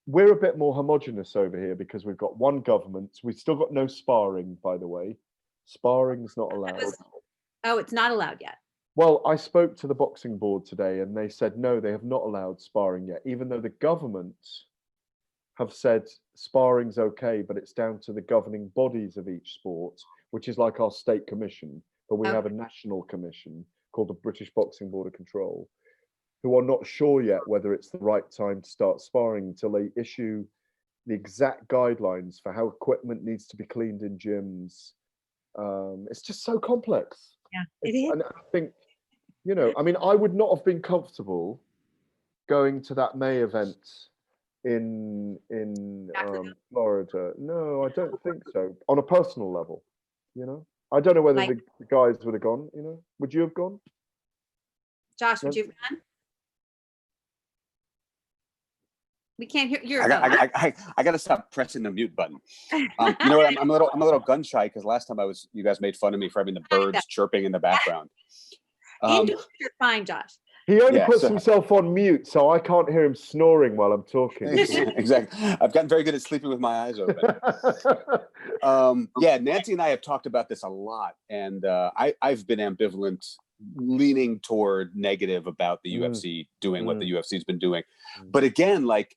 we're a bit more homogenous over here because we've got one government. We've still got no sparring, by the way. Sparring's not allowed. Oh, it's not allowed yet. Well, I spoke to the boxing board today and they said, no, they have not allowed sparring yet, even though the government have said sparring's okay, but it's down to the governing bodies of each sport, which is like our state commission, but we have a national commission called the British Boxing Board of Control, who are not sure yet whether it's the right time to start sparring until they issue the exact guidelines for how equipment needs to be cleaned in gyms. It's just so complex. Yeah, it is. And I think, you know, I mean, I would not have been comfortable going to that May event in Florida. No, I don't think so. On a personal level, you know, I don't know whether Like- the guys would have gone. You know, would you have gone? Josh, would you have gone? We can't hear your. I got to stop pressing the mute button. You know what? I'm a little gun shy because last time you guys made fun of me for having the birds chirping in the background. Indoors, you're fine, Josh. He only puts himself on mute, so I can't hear him snoring while I'm talking. Exactly. I've gotten very good at sleeping with my eyes open. Yeah, Nancy and I have talked about this a lot, and I've been ambivalent, leaning toward negative about the UFC doing what the UFC's been doing. But again, like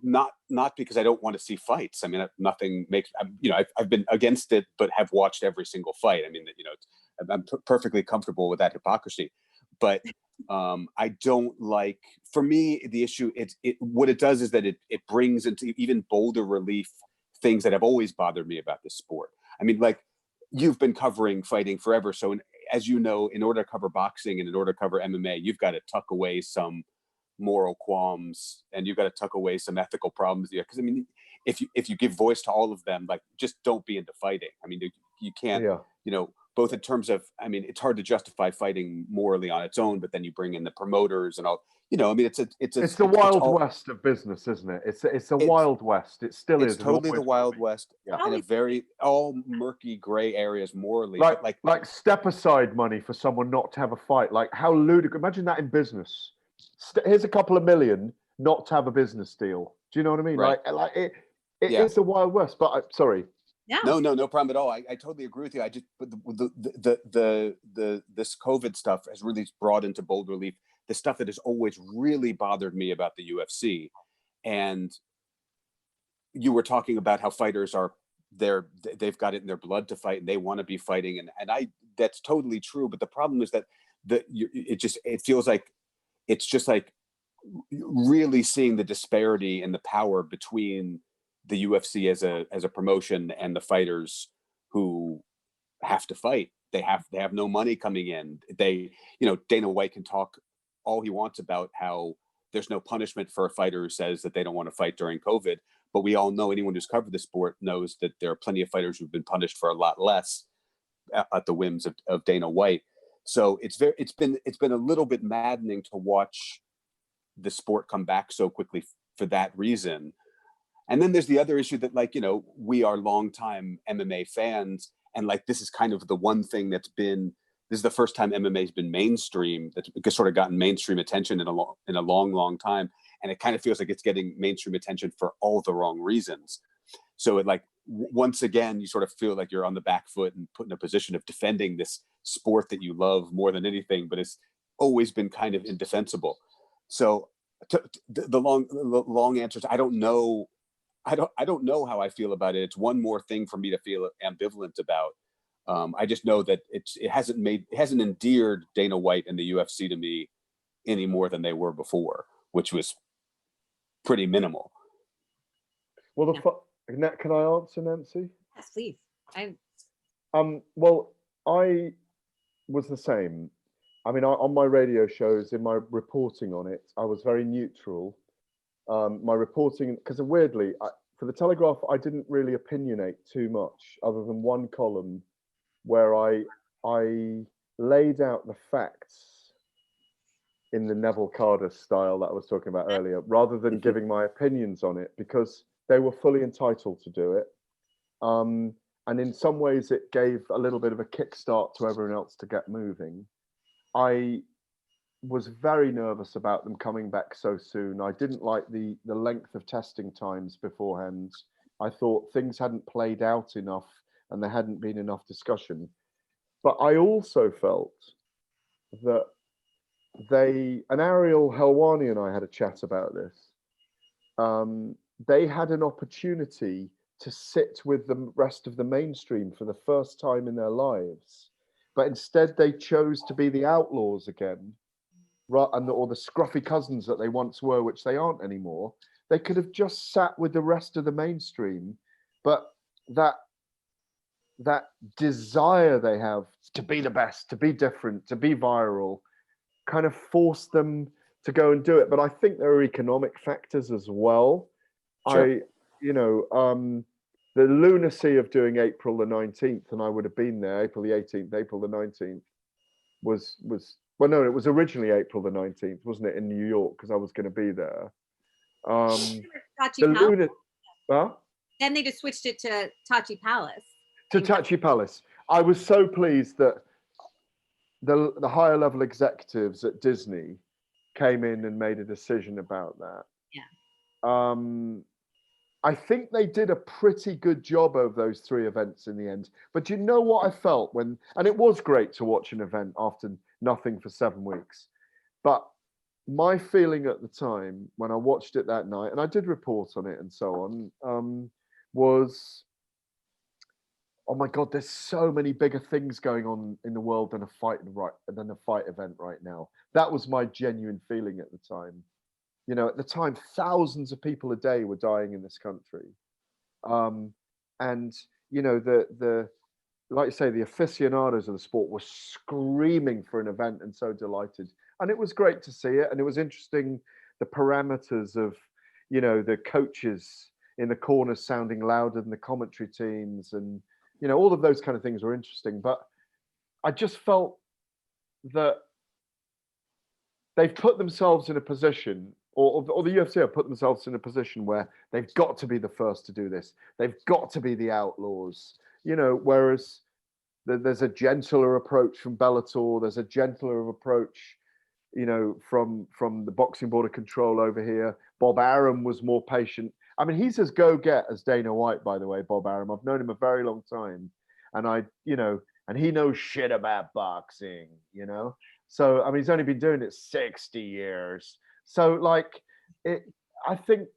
not because I don't want to see fights. I mean, nothing makes, you know, I've been against it, but have watched every single fight. I mean, you know, I'm perfectly comfortable with that hypocrisy. But I don't like, for me, the issue, what it does is that it brings into even bolder relief things that have always bothered me about this sport. I mean, like, you've been covering fighting forever. So as you know, in order to cover boxing and in order to cover MMA, you've got to tuck away some moral qualms and you've got to tuck away some ethical problems. Because I mean, if you give voice to all of them, like, just don't be into fighting. I mean, you can't, you know, both in terms of, I mean, it's hard to justify fighting morally on its own, but then you bring in the promoters and all, you know, I mean, it's the wild west of business, isn't it? It's a wild west. It still is. It's totally the wild west, and a very all murky gray areas morally. Like step aside money for someone not to have a fight. Like, how ludicrous! Imagine that in business. Here's a couple of million not to have a business deal. Do you know what I mean? Right. Like it is the wild west. But sorry. Yeah. No problem at all. I totally agree with you. But this COVID stuff has really brought into bold relief the stuff that has always really bothered me about the UFC. And you were talking about how fighters they've got it in their blood to fight and they want to be fighting. And that's totally true. But the problem is that it feels like it's just like really seeing the disparity in the power between the UFC as a promotion and the fighters who have to fight. They have no money coming in. Dana White can talk all he wants about how there's no punishment for a fighter who says that they don't want to fight during COVID. But we all know, anyone who's covered the sport knows that there are plenty of fighters who've been punished for a lot less at the whims of Dana White. So it's been a little bit maddening to watch the sport come back so quickly for that reason. And then there's the other issue that, like, you know, we are longtime MMA fans, and like, this is kind of the one thing this is the first time MMA has been mainstream, that's sort of gotten mainstream attention in a long time. And it kind of feels like it's getting mainstream attention for all the wrong reasons. So it, like, once again, you sort of feel like you're on the back foot and put in a position of defending this sport that you love more than anything, but it's always been kind of indefensible. So the long answer is, I don't know how I feel about it. It's one more thing for me to feel ambivalent about. I just know that it hasn't endeared Dana White and the UFC to me any more than they were before, which was pretty minimal. Well, can I answer, Nancy? Yes, please. Well, I was the same. I mean, on my radio shows, in my reporting on it, I was very neutral. My reporting, because weirdly, for the Telegraph, I didn't really opinionate too much, other than one column where I laid out the facts in the Neville Carter style that I was talking about earlier, rather than giving my opinions on it, because they were fully entitled to do it. And in some ways, it gave a little bit of a kickstart to everyone else to get moving. I was very nervous about them coming back so soon. I didn't like the length of testing times beforehand. I thought things hadn't played out enough and there hadn't been enough discussion. But I also felt that and Ariel Helwani and I had a chat about this. they had an opportunity to sit with the rest of the mainstream for the first time in their lives, but instead they chose to be the outlaws again, right? Or the scruffy cousins that they once were, which they aren't anymore. They could have just sat with the rest of the mainstream, but that desire they have to be the best, to be different, to be viral, kind of forced them to go and do it. But I think there are economic factors as well. Sure. The lunacy of doing April the 19th, and I would have been there, April the 18th, April the 19th, was well, no, it was originally April the 19th, wasn't it, in New York, because I was going to be there. Tachi The Palace. Huh? Then they just switched it to Tachi Palace. To Tachi Palace. I was so pleased that the higher level executives at Disney came in and made a decision about that. Yeah. I think they did a pretty good job of those 3 events in the end. But you know what I felt when, and it was great to watch an event after nothing for 7 weeks. But my feeling at the time when I watched it that night, and I did report on it and so on, was, oh my God, there's so many bigger things going on in the world than a fight event right now. That was my genuine feeling at the time. You know, at the time, thousands of people a day were dying in this country, and you know, the like you say, the aficionados of the sport were screaming for an event and so delighted, and it was great to see it, and it was interesting the parameters of, you know, the coaches in the corners sounding louder than the commentary teams, and you know, all of those kind of things were interesting. But I just felt that they've put themselves in a position, or the UFC have put themselves in a position where they've got to be the first to do this. They've got to be the outlaws, you know, whereas there's a gentler approach from Bellator. There's a gentler approach, you know, from the Boxing Board of Control over here. Bob Arum was more patient. I mean, he's as go-get as Dana White, by the way, Bob Arum. I've known him a very long time. And and he knows shit about boxing, you know? So, I mean, he's only been doing it 60 years. So, like, I think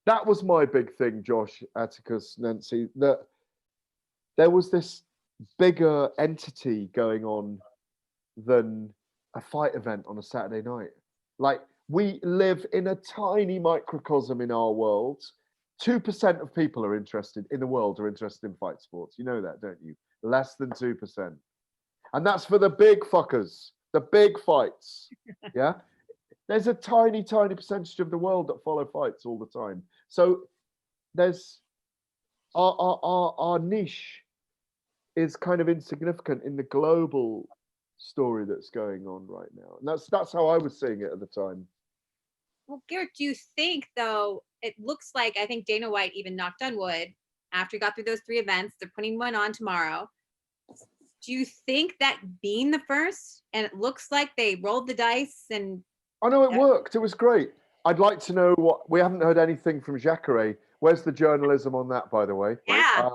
that was my big thing, Josh, Atticus, Nancy, that there was this bigger entity going on than a fight event on a Saturday night. Like, we live in a tiny microcosm in our world. 2% of people are interested in the world are interested in fight sports. You know that, don't you? Less than 2%. And that's for the big fuckers, the big fights. Yeah. There's a tiny, tiny percentage of the world that follow fights all the time. So there's our niche is kind of insignificant in the global story that's going on right now. And that's how I was seeing it at the time. Well, Gareth, do you think, though, it looks like, I think Dana White even knocked on wood after he got through those 3 events, they're putting one on tomorrow. Do you think that being the first, and it looks like they rolled the dice and... I know it worked. It was great. I'd like to know we haven't heard anything from Jacare. Where's the journalism on that, by the way? Yeah.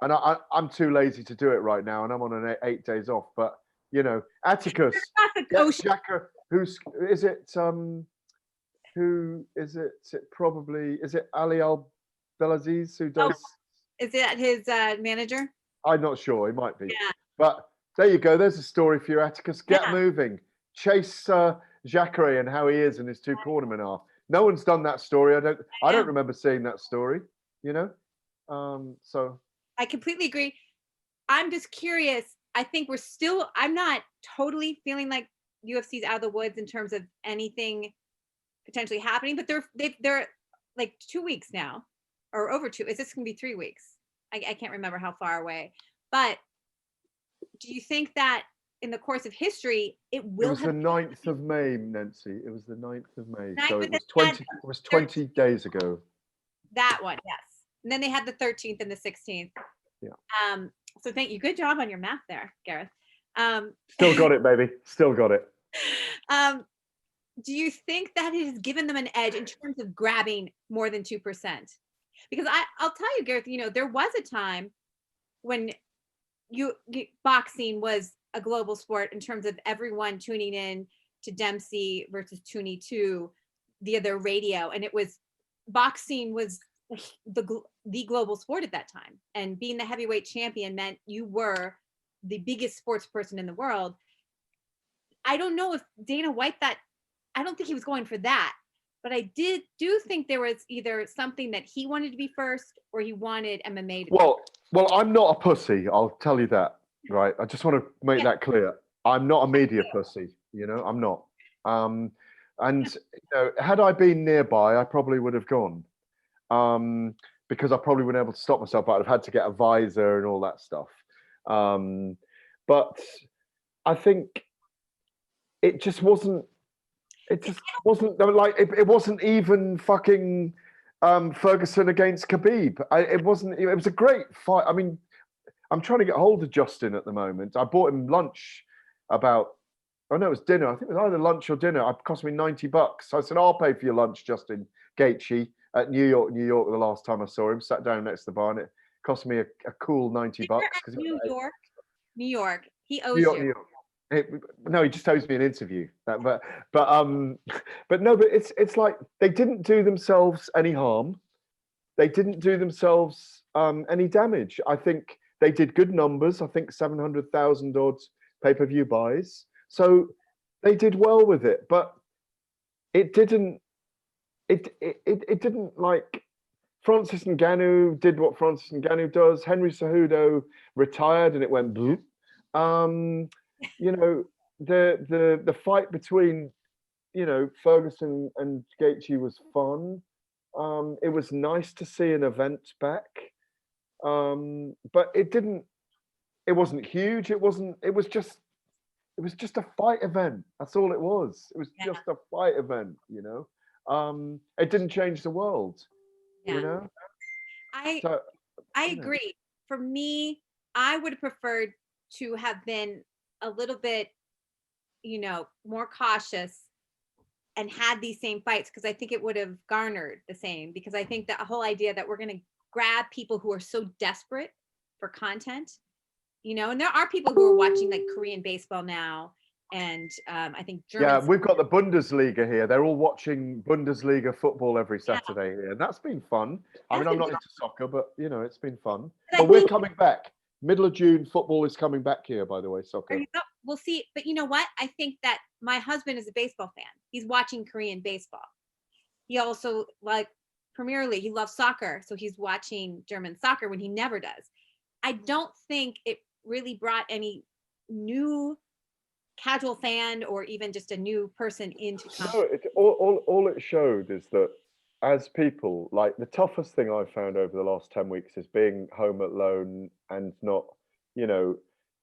And I'm too lazy to do it right now, and I'm on an 8 days off. But you know, Atticus, Jacare, is it probably Ali Al-Belaziz who does? Is it his manager? I'm not sure. He might be. Yeah. But there you go. There's a story for you, Atticus. Get moving. Chase Jacare and how he is and his 2 cornermen are. No one's done that story. I don't remember seeing that story. You know. So. I completely agree. I'm just curious. I think I'm not totally feeling like UFC's out of the woods in terms of anything potentially happening, but they're like 2 weeks now, or over 2. Is this gonna be 3 weeks? I can't remember how far away. But do you think that in the course of history, it was the 9th of May, Nancy. It was the 9th of May. So it was 20 days ago. That one, yes. And then they had the 13th and the 16th. Yeah. So thank you. Good job on your math there, Gareth. Still got it, baby. Still got it. Do you think that it has given them an edge in terms of grabbing more than 2%? Because I'll tell you, Gareth, you know, there was a time when boxing was a global sport in terms of everyone tuning in to Dempsey versus tuning to the other radio. And boxing was the global sport at that time. And being the heavyweight champion meant you were the biggest sports person in the world. I don't know if Dana White I don't think he was going for that, but I do think there was either something that he wanted to be first or he wanted MMA to be first. Well, I'm not a pussy. I'll tell you that, right? I just want to make that clear. I'm not a media pussy. I'm not. And had I been nearby, I probably would have gone. Because I probably wouldn't be able to stop myself, but I'd have had to get a visor and all that stuff. But I think it just wasn't. It just wasn't like it wasn't even fucking Ferguson against Khabib. It wasn't. It was a great fight. I mean, I'm trying to get hold of Justin at the moment. I bought him lunch about. Oh no, it was dinner. I think it was either lunch or dinner. It cost me $90. So I said, "I'll pay for your lunch, Justin Gaethje." At New York, the last time I saw him, sat down next to the bar, and it cost me a cool $90. New York. He owes you. New York. No, he just owes me an interview. But no, but it's like they didn't do themselves any harm. They didn't do themselves any damage. I think they did good numbers. I think 700,000 odd pay-per-view buys. So they did well with it, but it didn't. It didn't, like, Francis Ngannou did what Francis Ngannou does. Henry Cejudo retired and it went bloop. The fight between Ferguson and Gaethje was fun. It was nice to see an event back, but it wasn't huge. It was just a fight event. That's all it was. It was just a fight event. It didn't change the world. I agree. For me, I would have preferred to have been a little bit, more cautious and had these same fights, because I think it would have garnered the same, because I think that whole idea that we're going to grab people who are so desperate for content, and there are people who are watching like Korean baseball now. And I think German. Yeah, we've got the Bundesliga here. They're all watching Bundesliga football every Saturday here, and that's been fun. I mean, I'm not into soccer, but it's been fun. But we're coming back. Middle of June, football is coming back here, by the way, soccer. We'll see. But you know what? I think that my husband is a baseball fan. He's watching Korean baseball. He also Premier League. He loves soccer, so he's watching German soccer when he never does. I don't think it really brought any new casual fan or even just a new person into comedy. No, all it showed is that as people, like, the toughest thing I've found over the last 10 weeks is being home alone and not,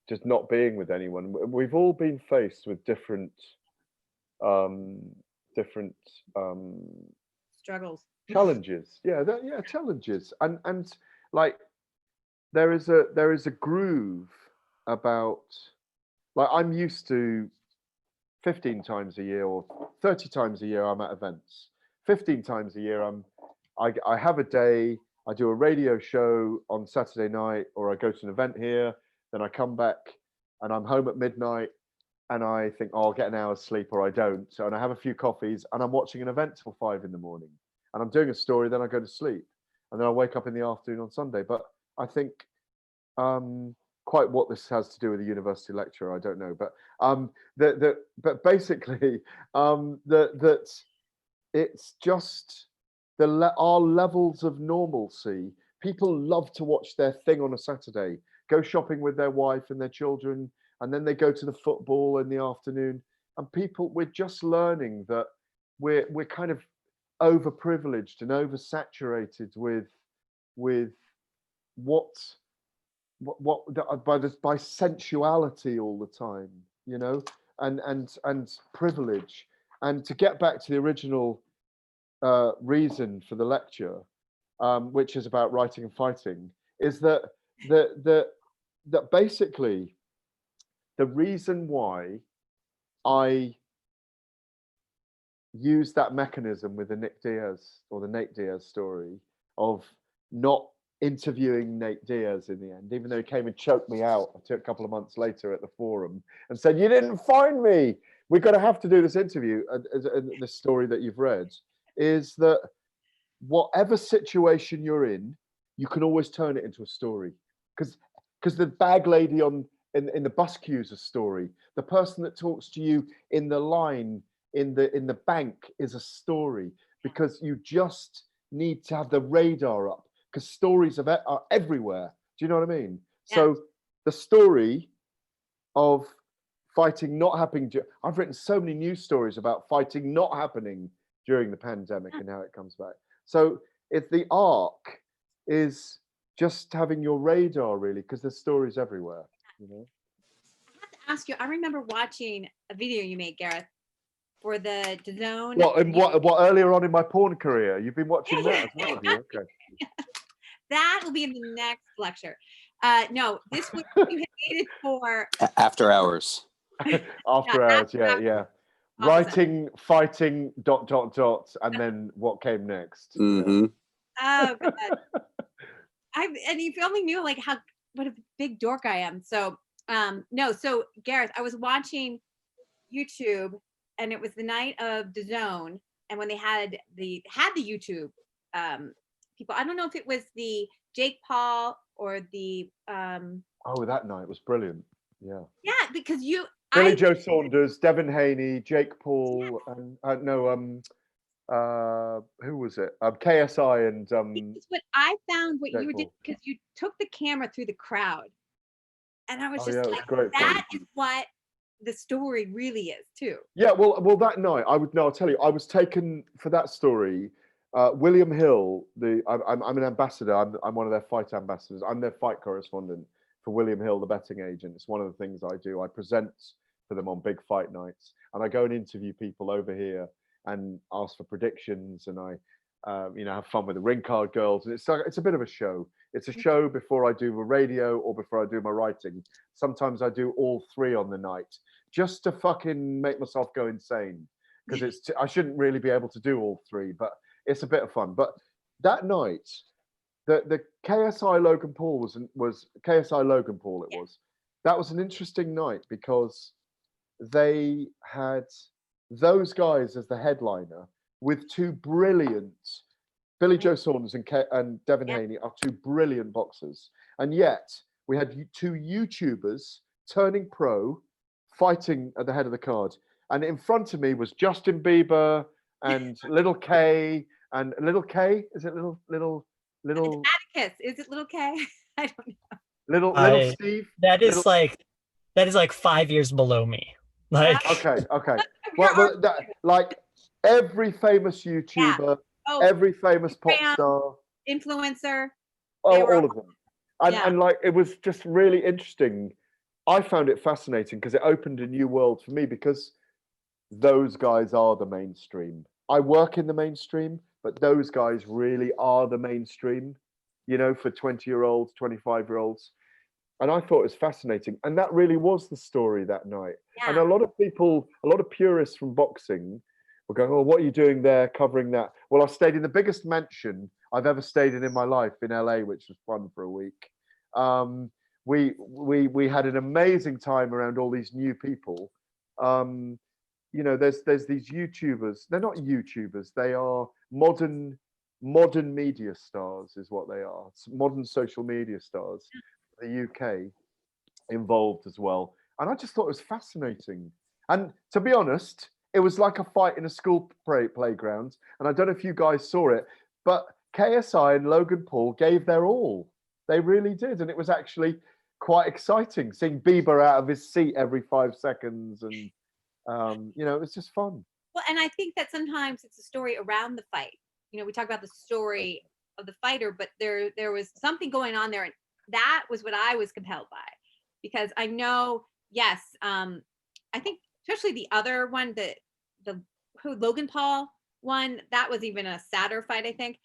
just not being with anyone. We've all been faced with different Struggles, challenges. Challenges. And like there is a groove about, like, I'm used to 15 times a year or 30 times a year I'm at events. 15 times a year I have a day, I do a radio show on Saturday night, or I go to an event here, then I come back and I'm home at midnight and I think, oh, I'll get an hour's sleep, or I don't. So, and I have a few coffees and I'm watching an event till 5 a.m. and I'm doing a story, then I go to sleep and then I wake up in the afternoon on Sunday. But I think quite what this has to do with a university lecturer, I don't know, but but basically that it's just our levels of normalcy. People love to watch their thing on a Saturday, go shopping with their wife and their children, and then they go to the football in the afternoon. And we're just learning that we're kind of overprivileged and oversaturated with by sensuality all the time, and privilege. And to get back to the original reason for the lecture, which is about writing and fighting, is that basically the reason why I use that mechanism with the Nick Diaz or the Nate Diaz story of not interviewing Nate Diaz in the end, even though he came and choked me out a couple of months later at the forum and said, "You didn't find me. We're going to have to do this interview." And the story that you've read is that whatever situation you're in, you can always turn it into a story. Because the bag lady in the bus queue is a story. The person that talks to you in the line in the bank is a story, because you just need to have the radar up, because stories are everywhere. Do you know what I mean? Yeah. So the story of fighting not happening. I've written so many news stories about fighting not happening during the pandemic and how it comes back. So if the arc is just having your radar, really, because there's stories everywhere, you know. I have to ask you, I remember watching a video you made, Gareth, for the DAZN. What earlier on in my porn career? You've been watching that as well, have you? Okay. That will be in the next lecture. No, this was you had made it for After hours. After hours, yeah. Awesome. Writing, fighting, ... and then what came next. Mm-hmm. Oh God. And you only knew like what a big dork I am. So no, so Gareth, I was watching YouTube, and it was the night of DAZN, and when they had the YouTube people, I don't know if it was the Jake Paul or the Oh, that night was brilliant. Yeah. Yeah, because Billy Joe Saunders, Devin Haney, Jake Paul, and who was it? KSI and This is what I found what Jake you did, Paul. because you took the camera through the crowd, and I was Oh, just yeah, it was like, great fun. that is what the story really is too. Yeah, well, that night I'll tell you, I was taken for that story. William Hill, I'm an ambassador. I'm one of their fight ambassadors. I'm their fight correspondent for William Hill, the betting agent. It's one of the things I do. I present for them on big fight nights, and I go and interview people over here and ask for predictions, and I, have fun with the ring card girls. And it's a bit of a show. It's a show before I do the radio or before I do my writing. Sometimes I do all three on the night, just to fucking make myself go insane, because I shouldn't really be able to do all three, but it's a bit of fun. But that night, the KSI Logan Paul was KSI Logan Paul. It was. That was an interesting night because they had those guys as the headliner with two brilliant Billy Joe Saunders and Devin Haney are two brilliant boxers, and yet we had two YouTubers turning pro, fighting at the head of the card, and in front of me was Justin Bieber and Little K. And Little K, is it little? It's Atticus. Is it Little K? I don't know. Little Steve. That is like 5 years below me. Like Okay. Well, like every famous YouTuber, every famous pop star, influencer. all of them, and like it was just really interesting. I found it fascinating because it opened a new world for me, because those guys are the mainstream. I work in the mainstream, but those guys really are the mainstream, for 20-year-olds, 25-year-olds. And I thought it was fascinating. And that really was the story that night. Yeah. And a lot of people, a lot of purists from boxing were going, oh, what are you doing there covering that? Well, I stayed in the biggest mansion I've ever stayed in my life in LA, which was fun for a week. We had an amazing time around all these new people. There's these YouTubers. They're not YouTubers. They are modern media stars, is what they are. It's modern social media stars. The UK involved as well, and I just thought it was fascinating. And to be honest, it was like a fight in a school playground. And I don't know if you guys saw it, but KSI and Logan Paul gave their all. They really did, and it was actually quite exciting seeing Bieber out of his seat every 5 seconds, and it was just fun. Well, and I think that sometimes it's a story around the fight. We talk about the story of the fighter, but there was something going on there, and that was what I was compelled by, because I know, yes, I think especially the other one, the Logan Paul one, that was even a sadder fight, I think.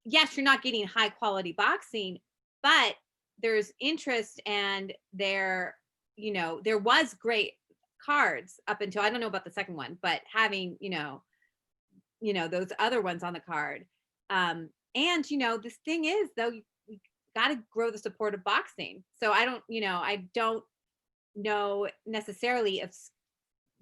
Yes, you're not getting high quality boxing, but there's interest, and there was great cards up until, I don't know about the second one, but having those other ones on the card, and this thing is, though, we got to grow the support of boxing. So I don't know necessarily if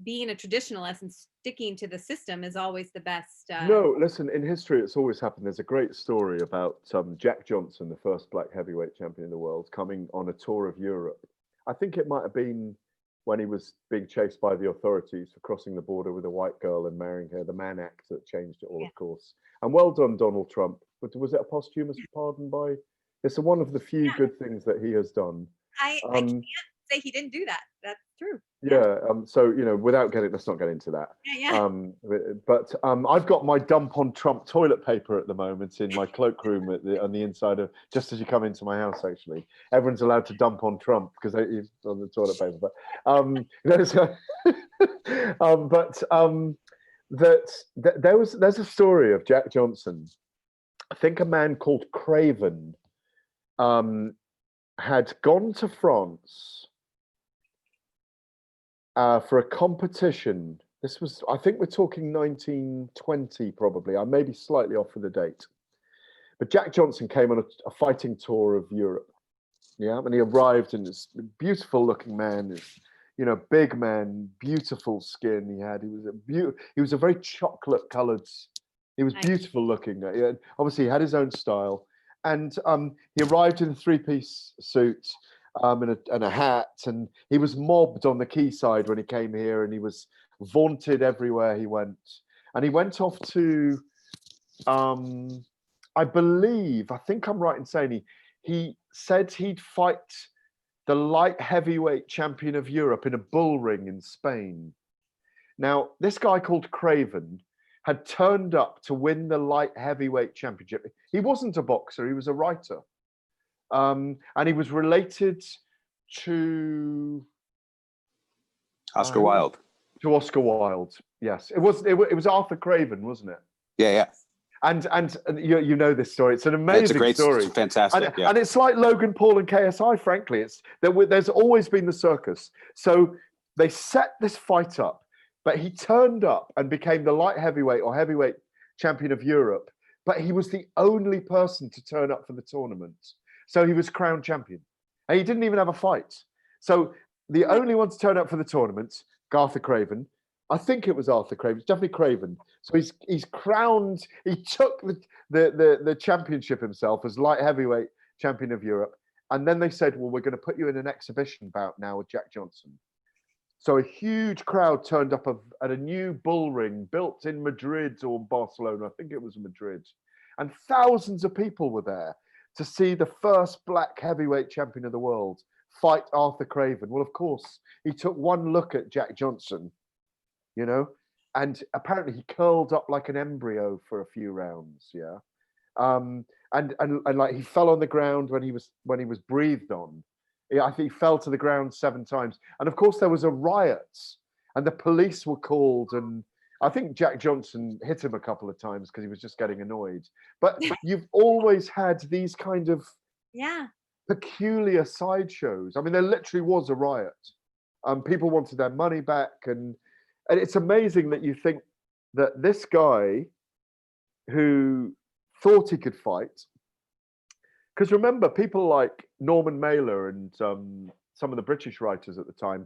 being a traditionalist and sticking to the system is always the best. No, listen, in history, it's always happened. There's a great story about Jack Johnson, the first black heavyweight champion in the world, coming on a tour of Europe. I think it might have been when he was being chased by the authorities for crossing the border with a white girl and marrying her, the Mann Act that changed it all, of course. And well done, Donald Trump. But was it a posthumous pardon by? It's one of the few good things that he has done. I can't say he didn't do that. That's true. Yeah. So, without let's not get into that. Yeah. But I've got my dump on Trump toilet paper at the moment in my cloakroom on the inside of, just as you come into my house, actually. Everyone's allowed to dump on Trump because he's on the toilet paper. But there's a story of Jack Johnson. I think a man called Craven had gone to France for a competition. This was, I think we're talking 1920 probably. I may be slightly off with the date. But Jack Johnson came on a fighting tour of Europe. Yeah, and he arrived in this beautiful looking man, this, big man, beautiful skin he had. He was a very chocolate colored, he was beautiful looking. Obviously he had his own style. And he arrived in a three-piece suit and a hat, and he was mobbed on the quayside when he came here, and he was vaunted everywhere he went. And he went off to, I think I'm right in saying he said he'd fight the light heavyweight champion of Europe in a bull ring in Spain. Now, this guy called Craven had turned up to win the light heavyweight championship. He wasn't a boxer, he was a writer. And he was related to Oscar Wilde. To Oscar Wilde, yes. It was Arthur Craven, wasn't it? Yeah. And you know this story. It's an amazing story. It's fantastic. And it's like Logan Paul and KSI, frankly. There's always been the circus. So they set this fight up, but he turned up and became the light heavyweight or heavyweight champion of Europe. But he was the only person to turn up for the tournament. So he was crowned champion. And he didn't even have a fight. So the only one to turn up for the tournament, Arthur Craven. I think it was Arthur Craven. It's definitely Craven. So he's crowned. He took the championship himself as light heavyweight champion of Europe. And then they said, well, we're going to put you in an exhibition bout now with Jack Johnson. So a huge crowd turned up at a new bull ring built in Madrid or Barcelona. I think it was Madrid. And thousands of people were there to see the first black heavyweight champion of the world fight Arthur Craven. Well, of course, he took one look at Jack Johnson, and apparently he curled up like an embryo for a few rounds. Yeah. And like he fell on the ground when he was breathed on. I think he fell to the ground 7 times. And of course, there was a riot and the police were called. And I think Jack Johnson hit him a couple of times because he was just getting annoyed. But you've always had these kind of peculiar sideshows. I mean, there literally was a riot. People wanted their money back. And it's amazing that you think that this guy who thought he could fight, because remember, people like Norman Mailer and some of the British writers at the time,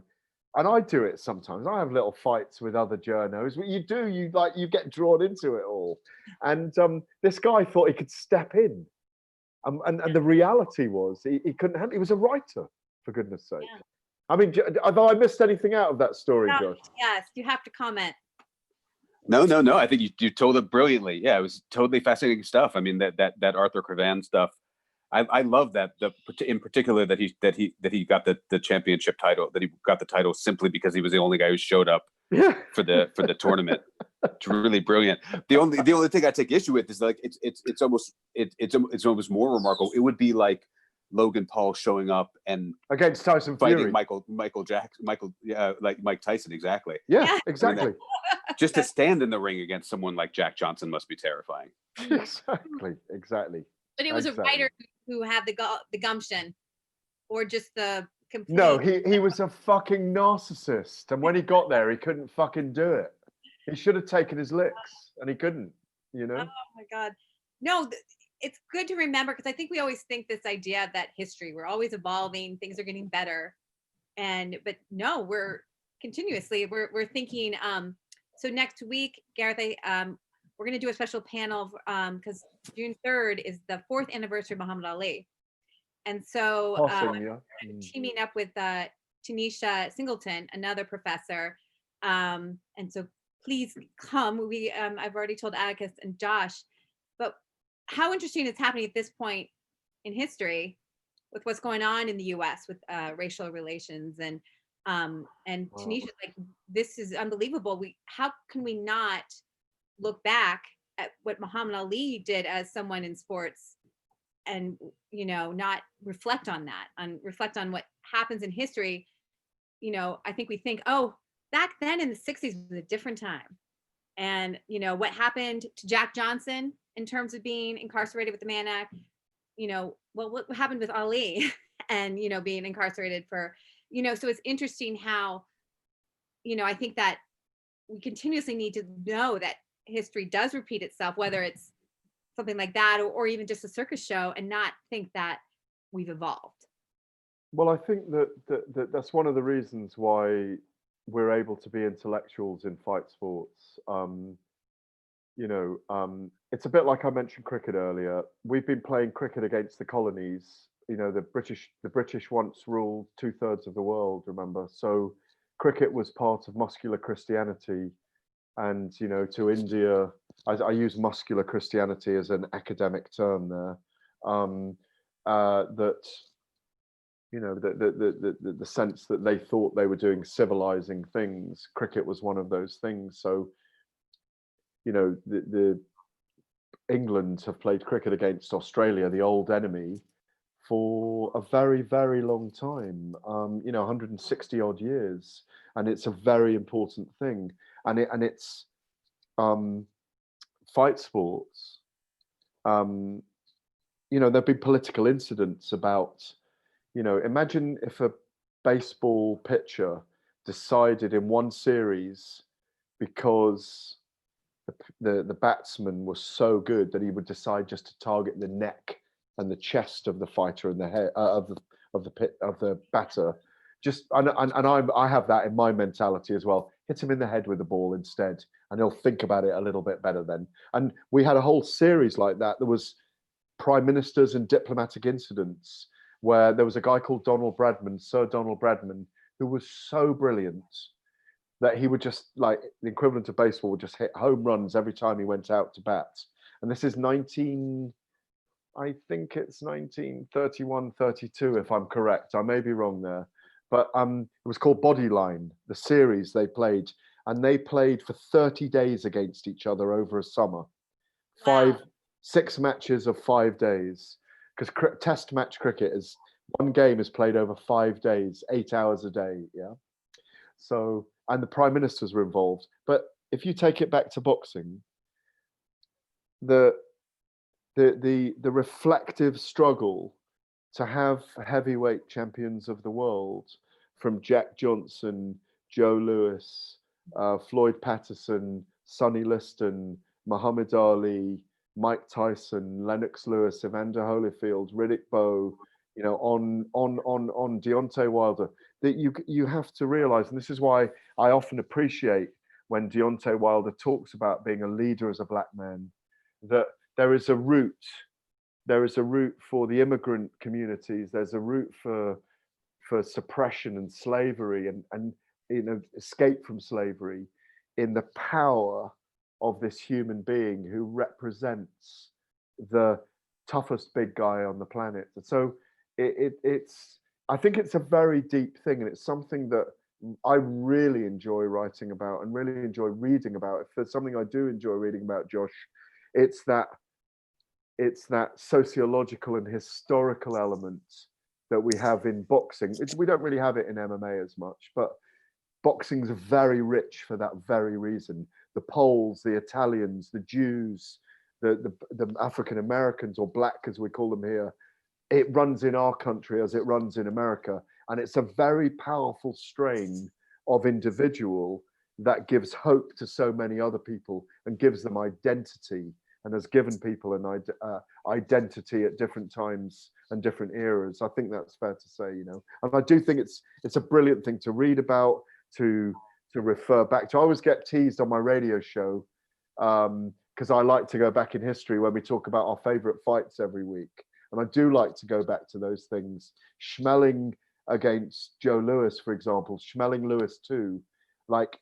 and I do it sometimes. I have little fights with other journos. You get drawn into it all. And this guy thought he could step in, and the reality was he couldn't handle. He was a writer, for goodness' sake. Yeah. I mean, have I missed anything out of that story, Josh? Yes, you have to comment. No. I think you told it brilliantly. Yeah, it was totally fascinating stuff. I mean, that Arthur Craven stuff. I love that in particular that he got the championship title, that he got the title simply because he was the only guy who showed up for the tournament. It's really brilliant. The only thing I take issue with is like it's almost more remarkable. It would be like Logan Paul showing up and against Tyson fighting Fury. like Mike Tyson, exactly. Yeah, exactly. I mean, just to stand in the ring against someone like Jack Johnson must be terrifying. Exactly. But it was a writer who had the gumption, or just the complete. No, he was a fucking narcissist, and when he got there, he couldn't fucking do it. He should have taken his licks, and he couldn't. Oh my God, no. It's good to remember, because I think we always think this idea that history, we're always evolving, things are getting better, but no, continuously. We're thinking. So next week, Gareth, we're going to do a special panel because June 3rd is the 4th anniversary of Muhammad Ali, and so Passing, yeah. teaming up with Tanisha Singleton, another professor, and so please come. I've already told Atticus and Josh, but how interesting it's happening at this point in history with what's going on in the U.S. with racial relations and Wow. Tanisha, like, this is unbelievable. How can we not look back at what Muhammad Ali did as someone in sports and, you know, not reflect on that, and reflect on what happens in history. You know, I think we think, oh, back then in the 60s was a different time. And, you know, what happened to Jack Johnson in terms of being incarcerated with the Mann Act, you know, well, what happened with Ali and, you know, being incarcerated for, you know, so it's interesting how, you know, I think that we continuously need to know that history does repeat itself, whether it's something like that or even just a circus show, and not think that we've evolved. Well, I think that's one of the reasons why we're able to be intellectuals in fight sports. You know, it's a bit like I mentioned cricket earlier. We've been playing cricket against the colonies. You know, the British once ruled 2/3 of the world, remember? So cricket was part of muscular Christianity. And, you know, to India, I use muscular Christianity as an academic term there, that, you know, the sense that they thought they were doing civilizing things. Cricket was one of those things. So, you know, the England have played cricket against Australia, the old enemy, for a very, very long time, you know, 160 odd years. And it's a very important thing. And it's fight sports. You know, there've been political incidents about, you know, imagine if a baseball pitcher decided in one series, because the batsman was so good, that he would decide just to target the neck and the chest of the fighter and the head of the batter. Just and I have that in my mentality as well. Hit him in the head with the ball instead, and he'll think about it a little bit better then. And we had a whole series like that. There was prime ministers and diplomatic incidents where there was a guy called Donald Bradman, Sir Donald Bradman, who was so brilliant that he would just, like, the equivalent of baseball, would just hit home runs every time he went out to bat. And this is I think it's 1931, 32, if I'm correct. I may be wrong there. But it was called Bodyline, the series they played. And they played for 30 days against each other over a summer. Wow. 6 matches of 5 days. Because test match cricket is, one game is played over 5 days, 8 hours a day. Yeah. So, and the prime ministers were involved. But if you take it back to boxing, the reflective struggle to have heavyweight champions of the world, from Jack Johnson, Joe Louis, Floyd Patterson, Sonny Liston, Muhammad Ali, Mike Tyson, Lennox Lewis, Evander Holyfield, Riddick Bowe, you know, on Deontay Wilder, that you have to realize, and this is why I often appreciate when Deontay Wilder talks about being a leader as a black man, that there is a route for the immigrant communities. There's a route for suppression and slavery and you know, escape from slavery, in the power of this human being who represents the toughest big guy on the planet. And so it's I think it's a very deep thing, and it's something that I really enjoy writing about and really enjoy reading about. If there's something I do enjoy reading about, Josh, it's that sociological and historical element that we have in boxing. We don't really have it in MMA as much, but boxing's very rich for that very reason. The Poles, the Italians, the Jews, the African Americans, or black as we call them here, it runs in our country as it runs in America. And it's a very powerful strain of individual that gives hope to so many other people and gives them identity, and has given people an identity at different times and different eras. I think that's fair to say, you know. And I do think it's a brilliant thing to read about, to refer back to. I always get teased on my radio show because I like to go back in history when we talk about our favorite fights every week. And I do like to go back to those things. Schmeling against Joe Louis, for example, Schmeling Louis 2, like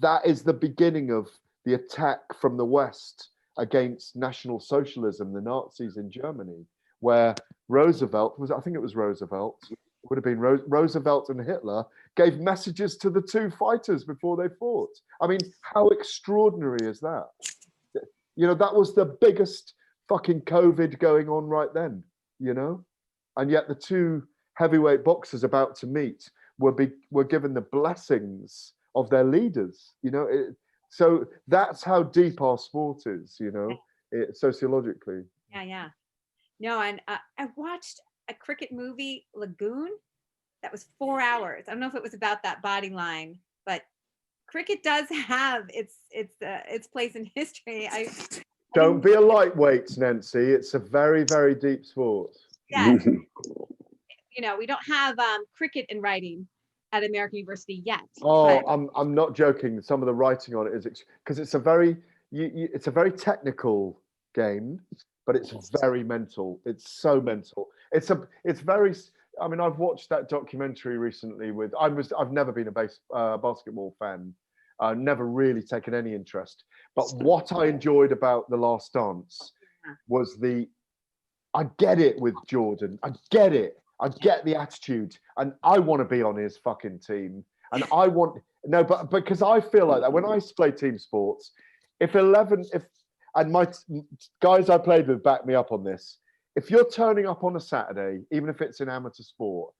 that is the beginning of the attack from the West against National Socialism, the Nazis in Germany, where Roosevelt I think it was Roosevelt, would have been Roosevelt and Hitler gave messages to the two fighters before they fought. I mean, how extraordinary is that? You know, that was the biggest fucking COVID going on right then, you know? And yet the two heavyweight boxers about to meet were given the blessings of their leaders, you know? So that's how deep our sport is, you know, sociologically. Yeah. No, and I watched a cricket movie, Lagoon, that was 4 hours. I don't know if it was about that body line, but cricket does have its place in history. Don't be a lightweight, Nancy. It's a very, very deep sport. Yeah. You know, we don't have cricket in writing at American University yet. Oh, but I'm not joking. Some of the writing on it is because it's a very it's a very technical game, but it's very mental. It's so mental. It's very. I mean, I've watched that documentary recently. I've never been a basketball fan. Never really taken any interest. But what I enjoyed about The Last Dance was I get it with Jordan. I get it. I get the attitude, and I want to be on his fucking team. And but because I feel like that when I play team sports, and my guys I played with back me up on this. If you're turning up on a Saturday, even if it's an amateur sport,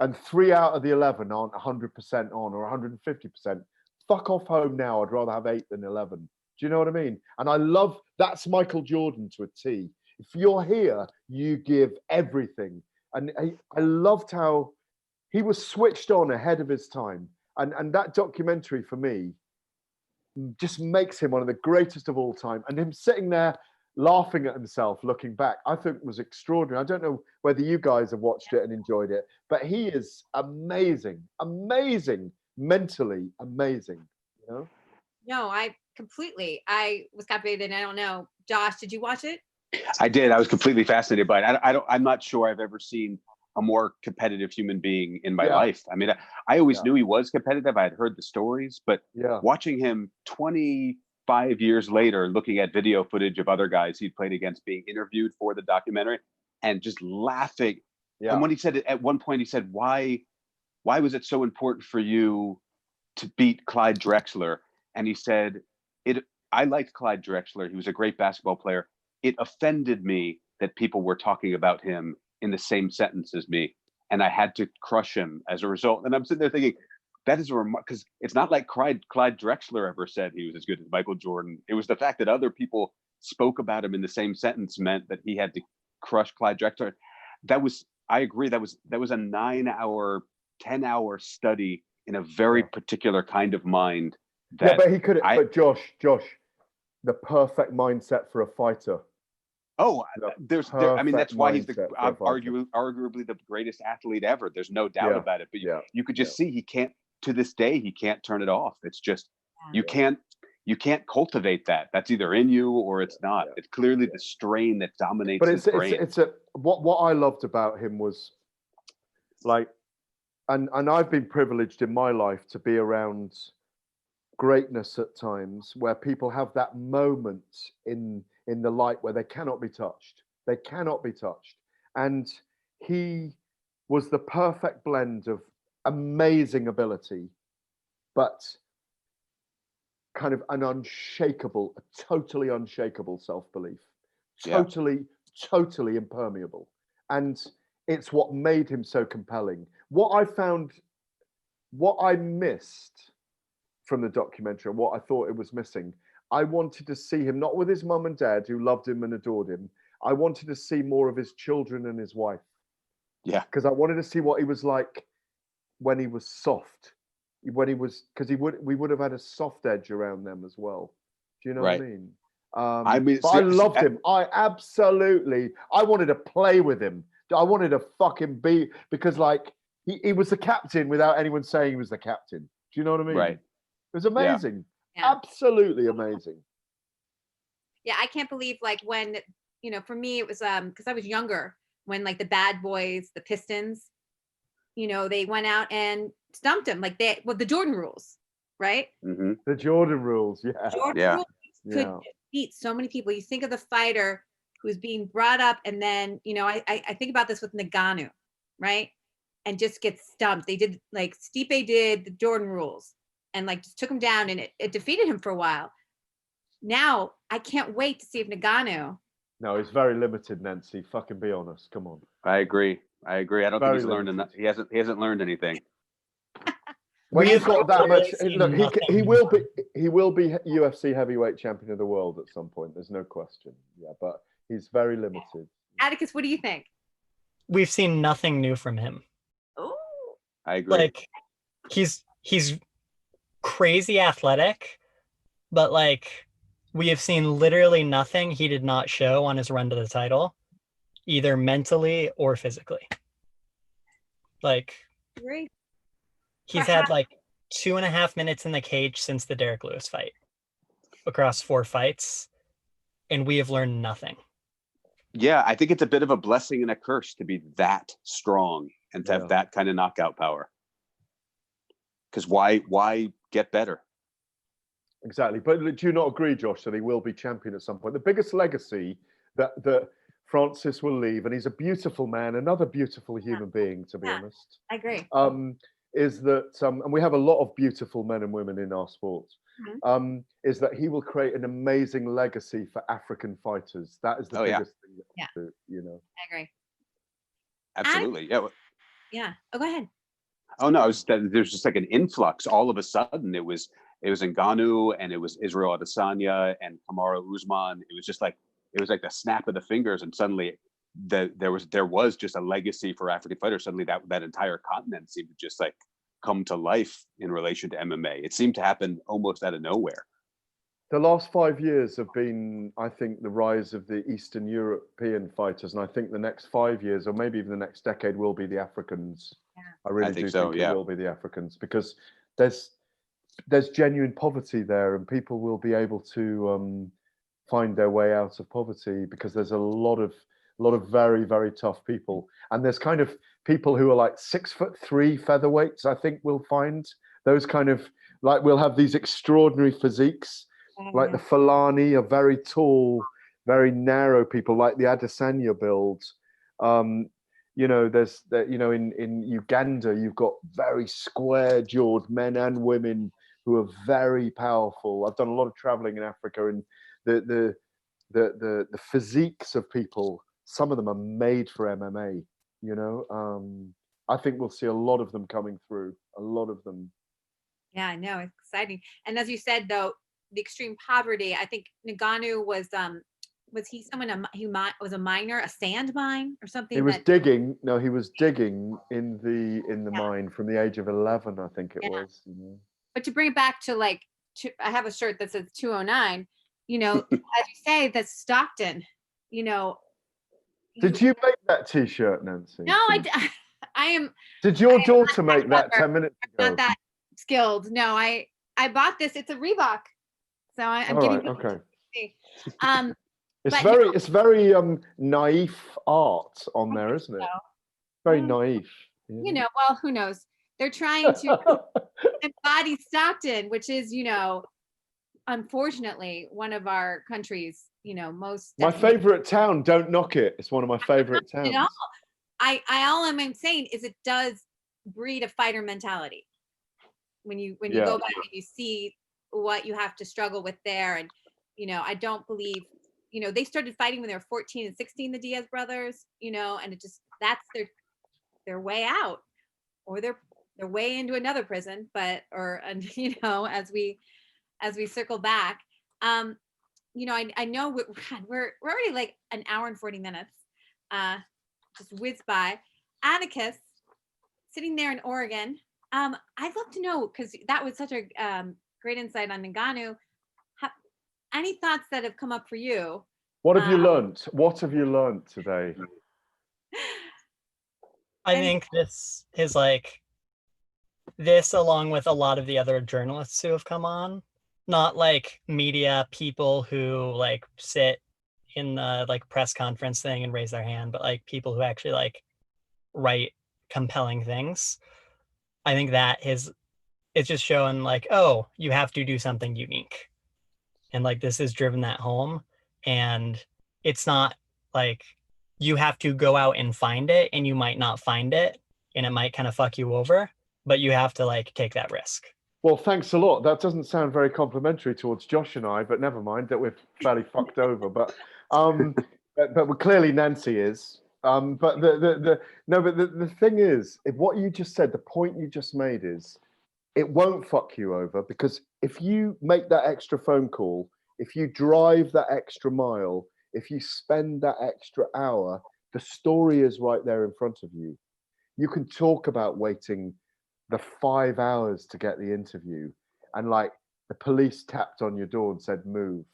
and 3 out of the 11 aren't 100% on or 150%, fuck off home now. I'd rather have 8 than 11. Do you know what I mean? And that's Michael Jordan to a T. If you're here, you give everything. And I loved how he was switched on ahead of his time. And that documentary for me just makes him one of the greatest of all time. And him sitting there laughing at himself, looking back, I think was extraordinary. I don't know whether you guys have watched it and enjoyed it, but he is amazing, mentally amazing, you know? no, I was captivated. I don't know. Josh, did you watch it? I did. I was completely fascinated by it. I'm not sure I've ever seen a more competitive human being in my life. I mean, I always knew he was competitive. I had heard the stories, but watching him 25 years later, looking at video footage of other guys he'd played against being interviewed for the documentary and just laughing. Yeah. And when he said it at one point, he said, why was it so important for you to beat Clyde Drexler? And he said, I liked Clyde Drexler. He was a great basketball player. It offended me that people were talking about him in the same sentence as me, and I had to crush him as a result. And I'm sitting there thinking, that is a remark, because it's not like Clyde Drexler ever said he was as good as Michael Jordan. It was the fact that other people spoke about him in the same sentence meant that he had to crush Clyde Drexler. I agree. That was a 9-hour, 10-hour study in a very particular kind of mind. But he could. But Josh, the perfect mindset for a fighter. Oh, I mean, that's why he's arguably the greatest athlete ever. There's no doubt about it. But you could just see he can't. To this day, he can't turn it off. It's just you can't cultivate that. That's either in you or it's not. It's clearly the strain that dominates his brain. What I loved about him was like, and I've been privileged in my life to be around greatness at times where people have that moment in the light where they cannot be touched. They cannot be touched. And he was the perfect blend of amazing ability, but kind of a totally unshakable self-belief. Totally impermeable. And it's what made him so compelling. What I missed from the documentary, and what I thought it was missing, I wanted to see him, not with his mum and dad who loved him and adored him. I wanted to see more of his children and his wife. Yeah. Because I wanted to see what he was like when he was soft. Because we would have had a soft edge around them as well. Do you know what I mean? But I loved him. I wanted to play with him. I wanted to fucking be, because like he was the captain without anyone saying he was the captain. Do you know what I mean? Right. It was amazing. Yeah. Absolutely amazing. Yeah, I can't believe like when, for me it was because I was younger when like the bad boys, the Pistons, they went out and stumped him like the Jordan rules, right? Hmm. The Jordan rules, yeah. Jordan Yeah. rules could Yeah. beat so many people. You think of the fighter who's being brought up, and then I think about this with Nagano, right? And just gets stumped. They did like Stipe did the Jordan rules and like just took him down, and it defeated him for a while. Now I can't wait to see if Nagano. No, he's very limited, Nancy. Fucking be honest. Come on. I agree. I don't Very think he's learned enough. limited. He hasn't learned anything. When We've he's got that much, seen look, he nothing. will be UFC heavyweight champion of the world at some point. There's no question. Yeah, but he's very limited. Atticus, what do you think? We've seen nothing new from him. Oh, I agree. Like he's crazy athletic, but like we have seen literally nothing he did not show on his run to the title, either mentally or physically. Like great. he's had like 2.5 minutes in the cage since the Derek Lewis fight across 4 fights, and we have learned nothing. Yeah, I think it's a bit of a blessing and a curse to be that strong and to Yeah. have that kind of knockout power. Because why get better? Exactly. But do you not agree, Josh, that he will be champion at some point? The biggest legacy that Francis will leave, and he's a beautiful man, another beautiful human being, to be Yeah. honest, I agree. is that, and we have a lot of beautiful men and women in our sport, is that he will create an amazing legacy for African fighters. That is the biggest thing that Yeah. he'll do, I agree. Absolutely. Yeah. Yeah. Oh, go ahead. Oh no, there's just like an influx. All of a sudden, it was Ngannou and it was Israel Adesanya and Kamaru Usman. It was like the snap of the fingers, and suddenly there was just a legacy for African fighters. Suddenly that entire continent seemed to just like come to life in relation to MMA. It seemed to happen almost out of nowhere. The last 5 years have been, I think, the rise of the Eastern European fighters, and I think the next 5 years, or maybe even the next decade, will be the Africans. Yeah. I really think do so, think yeah. it will be the Africans, because there's genuine poverty there, and people will be able to find their way out of poverty, because there's a lot of very, very tough people, and there's kind of people who are like 6'3" featherweights. I think we'll find those kind of, like, we'll have these extraordinary physiques. Like the Fulani are very tall, very narrow people, like the Adesanya build. In Uganda, you've got very square-jawed men and women who are very powerful. I've done a lot of traveling in Africa, and the physiques of people, some of them are made for MMA. I think we'll see a lot of them coming through. A lot of them. Yeah, I know. It's exciting. And as you said, though, the extreme poverty, I think Nagano was he someone who was a miner, a sand mine or something? He was digging. No, he was digging in the mine from the age of 11, I think it was. But to bring it back to I have a shirt that says 209. As you say, that's Stockton. Did you make that T-shirt, Nancy? No, I am. Did your daughter make that 10 minutes ago? Not that skilled. No, I bought this. It's a Reebok. So I'm All giving right, okay. but It's very naif art on there, isn't it? Very naif. Yeah. Well, who knows? They're trying to embody Stockton, which is, unfortunately, one of our country's, most. My favorite town. Don't knock it. It's one of my favorite towns. All I'm saying is it does breed a fighter mentality. When you go back and you see what you have to struggle with there, and I don't believe they started fighting when they were 14 and 16, the Diaz brothers, and it just, that's their way out, or their way into another prison, as we circle back, I know we're already like an hour and 40 minutes just whizzed by. Atticus, sitting there in Oregon, I'd love to know, because that was such a great insight on Ngannou. Any thoughts that have come up for you? What have you learned? What have you learned today? I think this is like this, along with a lot of the other journalists who have come on, not like media people who like sit in the like press conference thing and raise their hand, but like people who actually like write compelling things. I think that it's just showing like, oh, you have to do something unique. And like this has driven that home. And it's not like you have to go out and find it, and you might not find it and it might kind of fuck you over, but you have to like take that risk. Well, thanks a lot. That doesn't sound very complimentary towards Josh and I, but never mind that we're fairly fucked over. But clearly Nancy is. But the thing is, if what you just said, the point you just made is, it won't fuck you over, because if you make that extra phone call, if you drive that extra mile, if you spend that extra hour, the story is right there in front of you. You can talk about waiting the 5 hours to get the interview, and like the police tapped on your door and said move,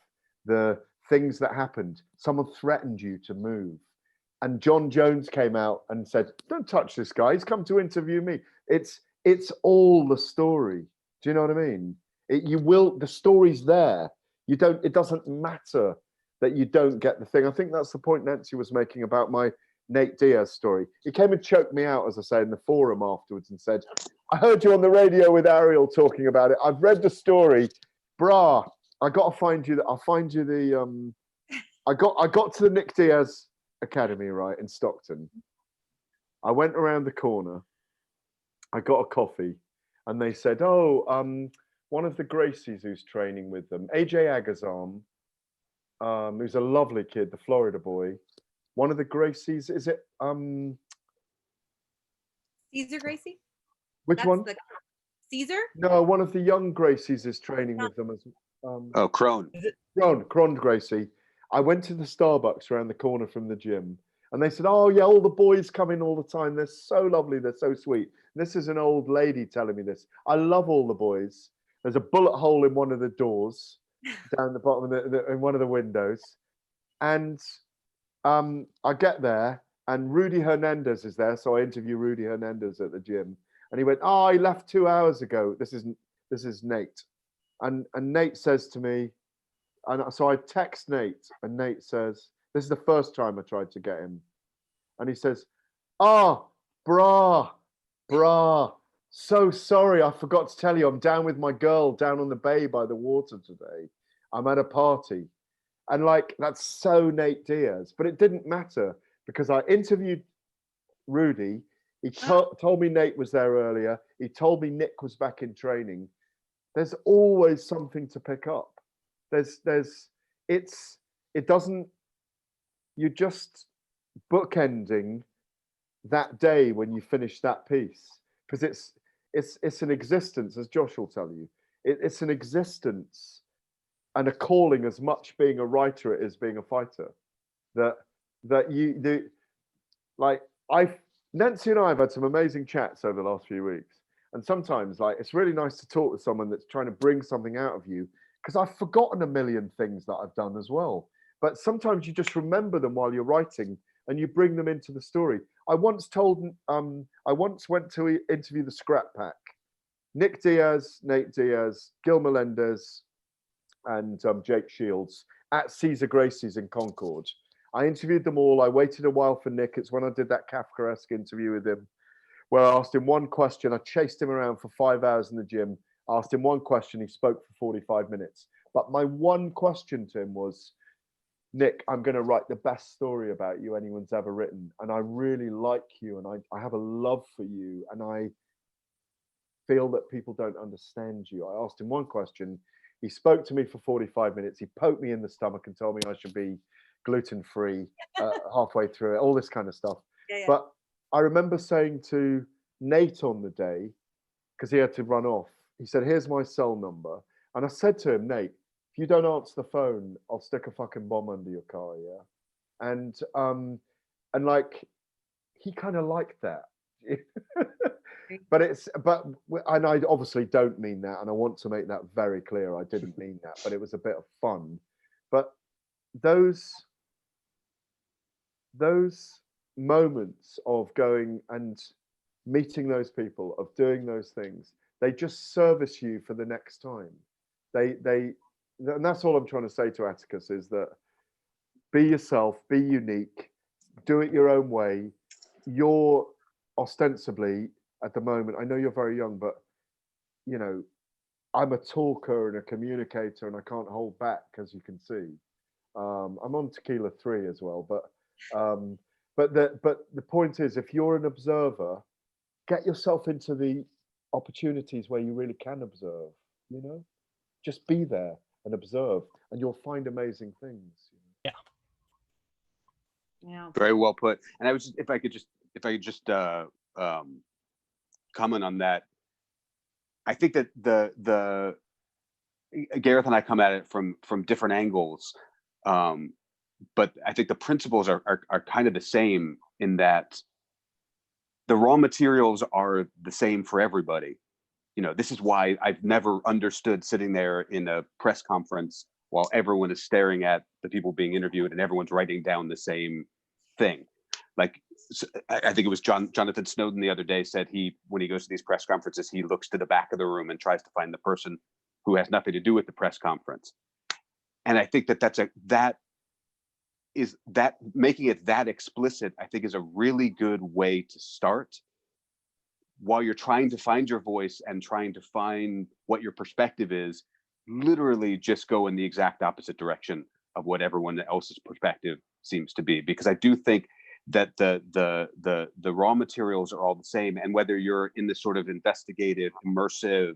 the things that happened, someone threatened you to move, and John Jones came out and said, don't touch this guy, he's come to interview me. It's all the story. Do you know what I mean? The story's there. It doesn't matter that you don't get the thing. I think that's the point Nancy was making about my Nate Diaz story. He came and choked me out, as I say, in the forum afterwards and said, I heard you on the radio with Ariel talking about it. I've read the story. Brah, I got to find you. I'll find you the, I got to the Nick Diaz Academy, right, in Stockton. I went around the corner. I got a coffee, and they said, oh, one of the Gracies who's training with them, AJ Agazarm, who's a lovely kid, the Florida boy. One of the Gracies, is it Caesar Gracie? which That's one? Caesar? No, one of the young Gracies is training with them as Oh, Crone. Cron Gracie. I went to the Starbucks around the corner from the gym, and they said, oh yeah, all the boys come in all the time. They're so lovely, they're so sweet. This is an old lady telling me this. I love all the boys. There's a bullet hole in one of the doors down the bottom of in one of the windows. And I get there, and Rudy Hernandez is there. So I interview Rudy Hernandez at the gym. And he went, oh, he left 2 hours ago. This is Nate. And Nate says to me, and so I text Nate, and Nate says, this is the first time I tried to get him. And he says, oh, brah, so sorry, I forgot to tell you, I'm down with my girl down on the bay by the water today. I'm at a party. And like, that's so Nate Diaz, but it didn't matter, because I interviewed Rudy. He told me Nate was there earlier. He told me Nick was back in training. There's always something to pick up. You're just bookending that day when you finish that piece, because it's an existence, as Josh will tell you. It's an existence and a calling, as much being a writer as being a fighter. Nancy and I have had some amazing chats over the last few weeks, and sometimes like it's really nice to talk with someone that's trying to bring something out of you, because I've forgotten a million things that I've done as well. But sometimes you just remember them while you're writing, and you bring them into the story. I once went to interview the Scrap Pack, Nick Diaz, Nate Diaz, Gil Melendez, and Jake Shields at Caesar Gracie's in Concord. I interviewed them all. I waited a while for Nick. It's when I did that Kafkaesque interview with him, where I asked him one question. I chased him around for 5 hours in the gym. I asked him one question. He spoke for 45 minutes. But my one question to him was, Nick, I'm going to write the best story about you anyone's ever written. And I really like you, and I have a love for you. And I feel that people don't understand you. I asked him one question. He spoke to me for 45 minutes. He poked me in the stomach and told me I should be gluten-free halfway through it, all this kind of stuff. Yeah. But I remember saying to Nate on the day, because he had to run off, he said, here's my cell number. And I said to him, Nate, if you don't answer the phone, I'll stick a fucking bomb under your car, yeah? And like, he kind of liked that. And I obviously don't mean that, and I want to make that very clear. I didn't mean that, but it was a bit of fun. But those moments of going, and meeting those people, of doing those things, they just service you for the next time. And that's all I'm trying to say to Atticus, is that be yourself, be unique, do it your own way. You're ostensibly, at the moment, I know you're very young, but you know, I'm a talker and a communicator, and I can't hold back, as you can see. I'm on tequila 3 as well, but the point is, if you're an observer, get yourself into the opportunities where you really can observe. You know, just be there and observe, and you'll find amazing things. Yeah. Yeah. Very well put. And I was, if I could just comment on that. I think that the Gareth and I come at it from different angles, but I think the principles are kind of the same, in that the raw materials are the same for everybody. You know, this is why I've never understood sitting there in a press conference while everyone is staring at the people being interviewed and everyone's writing down the same thing. Like, I think it was Jonathan Snowden the other day said when he goes to these press conferences, he looks to the back of the room and tries to find the person who has nothing to do with the press conference. And I think that making it that explicit, I think, is a really good way to start. While you're trying to find your voice and trying to find what your perspective is, literally just go in the exact opposite direction of what everyone else's perspective seems to be. Because I do think that the raw materials are all the same. And whether you're in this sort of investigative, immersive,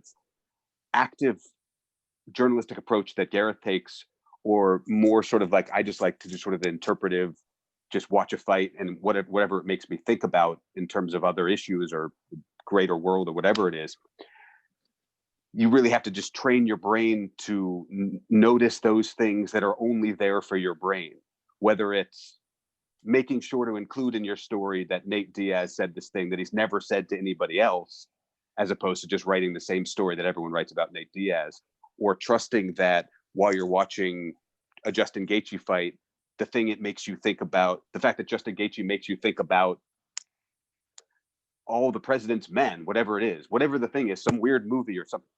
active journalistic approach that Gareth takes, or more sort of like, I just like to do sort of the interpretive, just watch a fight and whatever it makes me think about in terms of other issues or greater world or whatever it is, you really have to just train your brain to notice those things that are only there for your brain, whether it's making sure to include in your story that Nate Diaz said this thing that he's never said to anybody else, as opposed to just writing the same story that everyone writes about Nate Diaz, or trusting that while you're watching a Justin Gaethje fight, the thing it makes you think about, the fact that Justin Gaethje makes you think about all the president's men, whatever it is, whatever the thing is, some weird movie or something.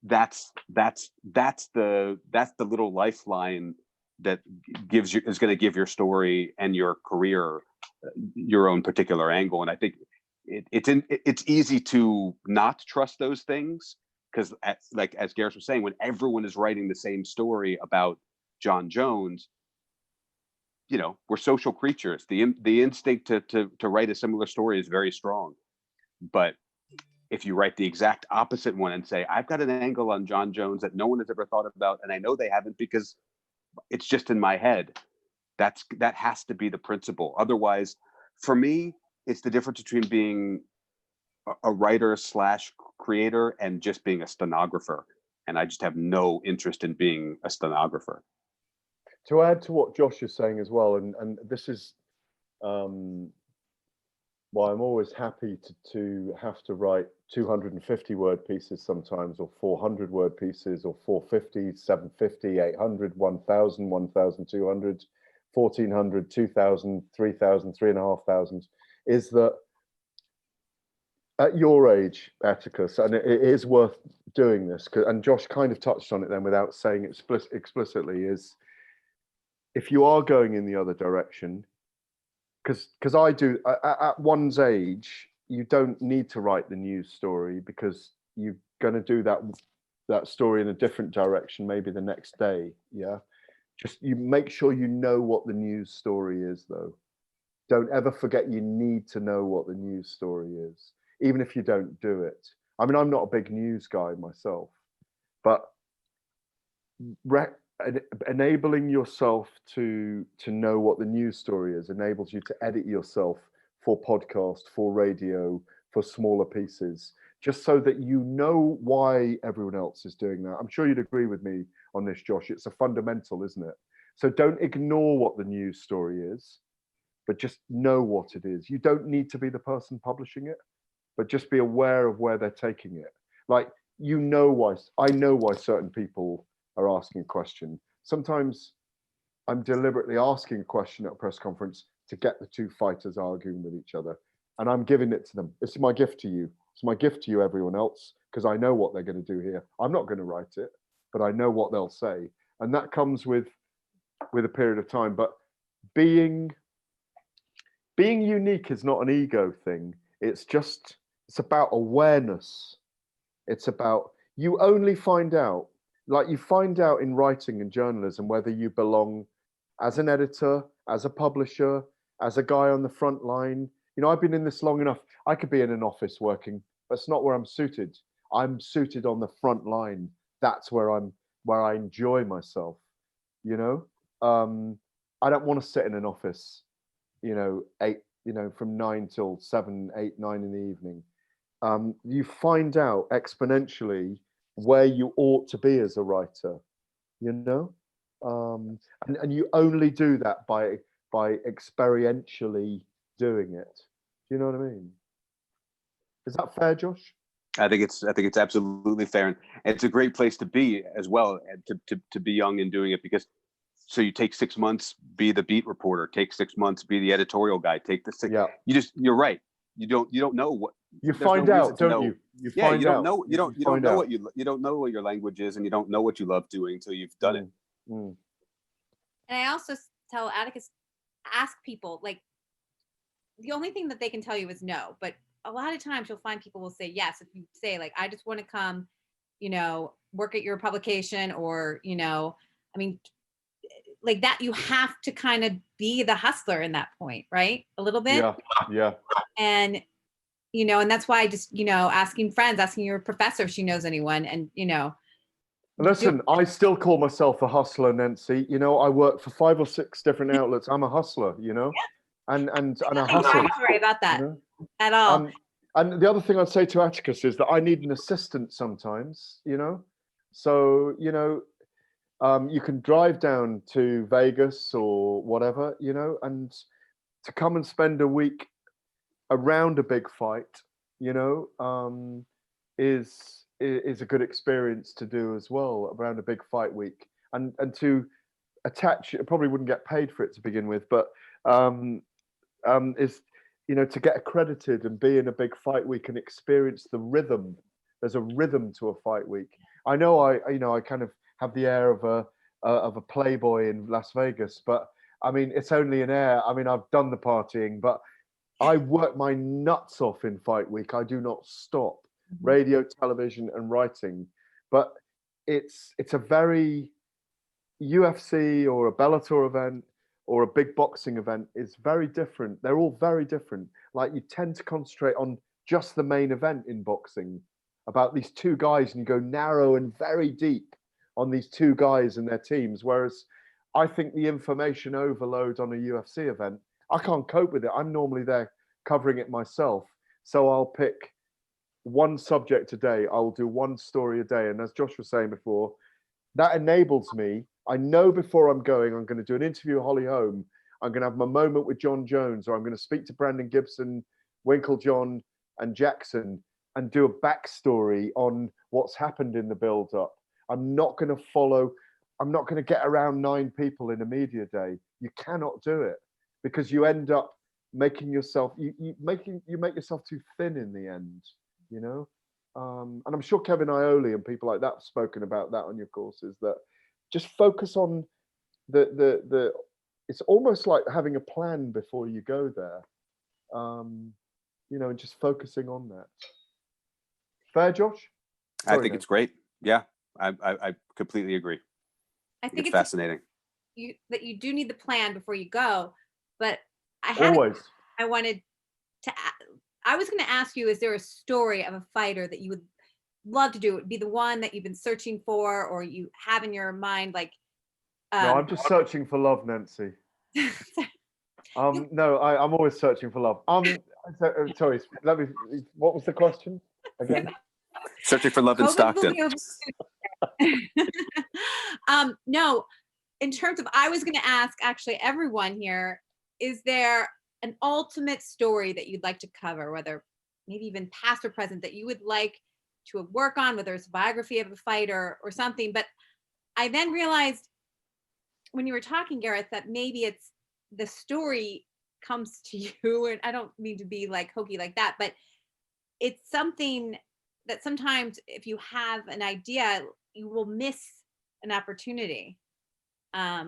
That's the little lifeline that is going to give your story and your career your own particular angle. And I think it's easy to not trust those things, because like as Gareth was saying, when everyone is writing the same story about John Jones, you know, we're social creatures. The instinct to write a similar story is very strong. But if you write the exact opposite one and say, I've got an angle on John Jones that no one has ever thought about, and I know they haven't because it's just in my head, that has to be the principle. Otherwise, for me, it's the difference between being a writer / creator and just being a stenographer. And I just have no interest in being a stenographer. To add to what Josh is saying as well, and this is why I'm always happy to have to write 250 word pieces sometimes, or 400 word pieces, or 450, 750, 800, 1000, 1200, 1400, 2000, 3000, 3500, is that at your age, Atticus, and it is worth doing this, and Josh kind of touched on it then without saying it explicitly, is if you are going in the other direction, because I do, at one's age, you don't need to write the news story, because you're going to do that story in a different direction maybe the next day. Yeah, just you make sure you know what the news story is, though. Don't ever forget you need to know what the news story is, even if you don't do it. I mean, I'm not a big news guy myself, but enabling yourself to know what the news story is enables you to edit yourself for podcast, for radio, for smaller pieces, just so that you know why everyone else is doing that. I'm sure you'd agree with me on this, Josh. It's a fundamental, isn't it? So don't ignore what the news story is, but just know what it is. You don't need to be the person publishing it, but just be aware of where they're taking it. Like, I know why certain people are asking a question. Sometimes I'm deliberately asking a question at a press conference to get the two fighters arguing with each other. and I'm giving it to them. It's my gift to you. It's my gift to you, everyone else, because I know what they're going to do here. I'm not going to write it, but I know what they'll say, and that comes with a period of time. But being unique is not an ego thing. It's about awareness. It's about, you only find out, like you find out in writing and journalism, whether you belong as an editor, as a publisher, as a guy on the front line. You know, I've been in this long enough. I could be in an office working. That's not where I'm suited. I'm suited on the front line. That's where I enjoy myself. You know, I don't want to sit in an office, from 9 till 7, 8, 9 in the evening. You find out exponentially where you ought to be as a writer, and you only do that by experientially doing it. Do you know what I mean? Is that fair, Josh? I think it's absolutely fair, and it's a great place to be as well, to be young and doing it, because so you take 6 months, be the beat reporter, take 6 months, be the editorial guy, take the six. Yeah. You're right. You don't know what you find out, don't you? You don't know what your language is, and you don't know what you love doing until you've done it. And I also tell Atticus, ask people, like, the only thing that they can tell you is no, but a lot of times you'll find people will say yes. If you say, like, I just want to come, work at your publication, or, like that, you have to kind of be the hustler in that point, right? A little bit. Yeah. And, and that's why I just, asking friends, asking your professor if she knows anyone, and, Listen, I still call myself a hustler, Nancy. I work for 5 or 6 different outlets. I'm a hustler, and I hustle. I'm sorry about that at all. And the other thing I'd say to Atticus is that I need an assistant sometimes, So, you can drive down to Vegas or whatever, and to come and spend a week around a big fight, is a good experience to do as well, around a big fight week, and to attach. It probably wouldn't get paid for it to begin with, but is to get accredited and be in a big fight week and experience the rhythm. There's a rhythm to a fight week. I know I kind of have the air of a playboy in Las Vegas, but I mean, it's only an air. I mean, I've done the partying, but I work my nuts off in fight week. I do not stop. Radio, television, and writing. But it's a very UFC or a Bellator event or a big boxing event is very different. They're all very different. Like, you tend to concentrate on just the main event in boxing, about these 2 guys, and you go narrow and very deep on these 2 guys and their teams. Whereas I think the information overload on a UFC event, I can't cope with it. I'm normally there covering it myself. So I'll pick one subject a day. I will do one story a day. And as Josh was saying before, that enables me. I know before I'm going to do an interview with Holly Holm. I'm going to have my moment with John Jones, or I'm going to speak to Brandon Gibson, Winklejohn, and Jackson, and do a backstory on what's happened in the build-up. I'm not going to get around 9 people in a media day. You cannot do it, because you end up making yourself, you make yourself too thin in the end, and I'm sure Kevin Ioli and people like that have spoken about that on your courses, that just focus on the it's almost like having a plan before you go there, and just focusing on that. Fair, Josh? I think it's great. Yeah, I completely agree. I think it's fascinating. That you do need the plan before you go, but I was going to ask you, is there a story of a fighter that you would love to do? It would be the one that you've been searching for, or you have in your mind, like. No, I'm just searching for love, Nancy. No, I'm always searching for love. Sorry, what was the question again? Searching for love in Stockton. No, in terms of, I was going to ask actually everyone here, is there an ultimate story that you'd like to cover, whether maybe even past or present, that you would like to work on, whether it's a biography of a fighter or something? But I then realized when you were talking, Gareth, that maybe it's the story comes to you, and I don't mean to be like hokey like that, but it's something that sometimes if you have an idea, you will miss an opportunity. I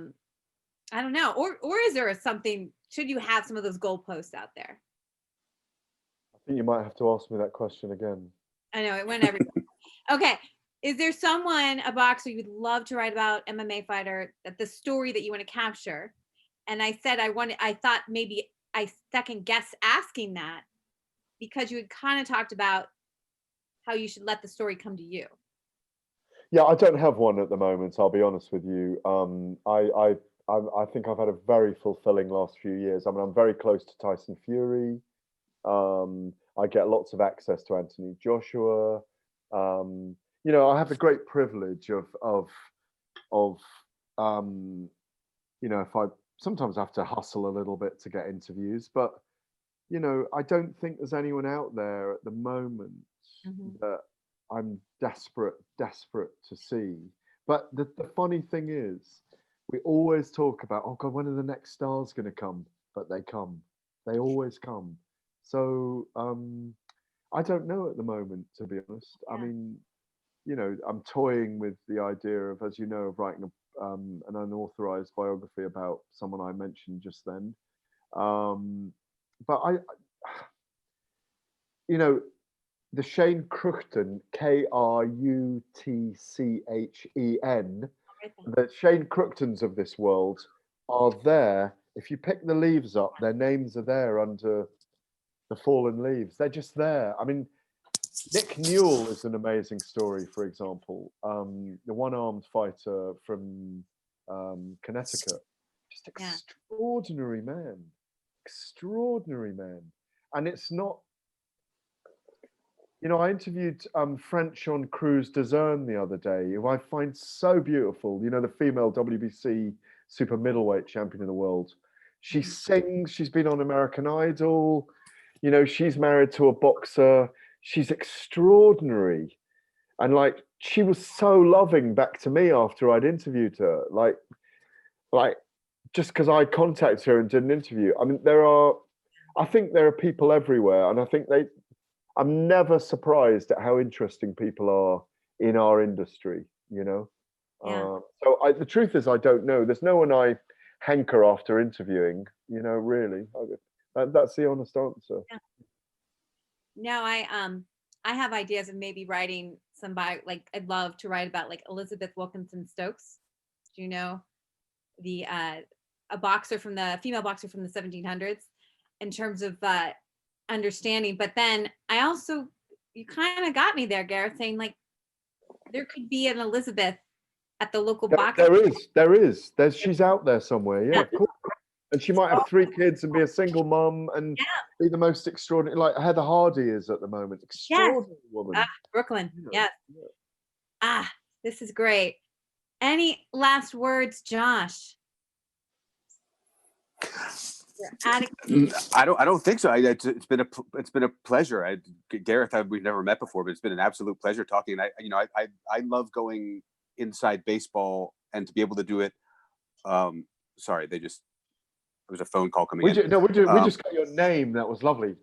don't know. Or is there something, should you have some of those goalposts out there? I think you might have to ask me that question again. I know it went everywhere. Okay. Is there someone, a boxer you'd love to write about, MMA fighter, that the story that you want to capture? And I said I thought maybe I second guess asking that because you had kind of talked about how you should let the story come to you. Yeah, I don't have one at the moment. I'll be honest with you. I think I've had a very fulfilling last few years. I mean, I'm very close to Tyson Fury. I get lots of access to Anthony Joshua. You know, I have the great privilege of you know, if I sometimes have to hustle a little bit to get interviews, but you know, I don't think there's anyone out there at the moment that I'm desperate to see. But the funny thing is, we always talk about, oh God, when are the next stars going to come? But they come. They always come. So I don't know at the moment, to be honest. I mean, you know, I'm toying with the idea of, as you know, of writing an unauthorized biography about someone I mentioned just then. But you know, the Shane Cruchten, Krutchen, the Shane Cruchtens of this world are there. If you pick the leaves up, their names are there under the fallen leaves. They're just there. I mean, Nick Newell is an amazing story, for example. The one-armed fighter from Connecticut. Just extraordinary man. Extraordinary man. And it's not, you know, I interviewed French on Cruz Dezern the other day, who I find so beautiful. You know, the female WBC super middleweight champion of the world. She sings, she's been on American Idol. You know, she's married to a boxer. She's extraordinary. And like, she was so loving back to me after I'd interviewed her. Like just because I contacted her and did an interview. I mean, I think there are people everywhere, and I think I'm never surprised at how interesting people are in our industry, you know? So the truth is, I don't know. There's no one I hanker after interviewing, you know, really. That's the honest answer. No, I have ideas of maybe writing somebody, like I'd love to write about like Elizabeth Wilkinson Stokes. Do you know a boxer from the female boxer from the 1700s in terms of understanding? But then you kind of got me there, Gareth, saying like there could be an Elizabeth at the local box. There is. She's out there somewhere. Yeah, of course. And she might have 3 kids and be a single mum and be the most extraordinary, like Heather Hardy is at the moment. Extraordinary woman. Brooklyn. Yes. This is great. Any last words, Josh? I don't think so. It's been a pleasure. Gareth, we've never met before, but it's been an absolute pleasure talking. I love going inside baseball and to be able to do it. Sorry, there was a phone call coming in. We just got your name. That was lovely.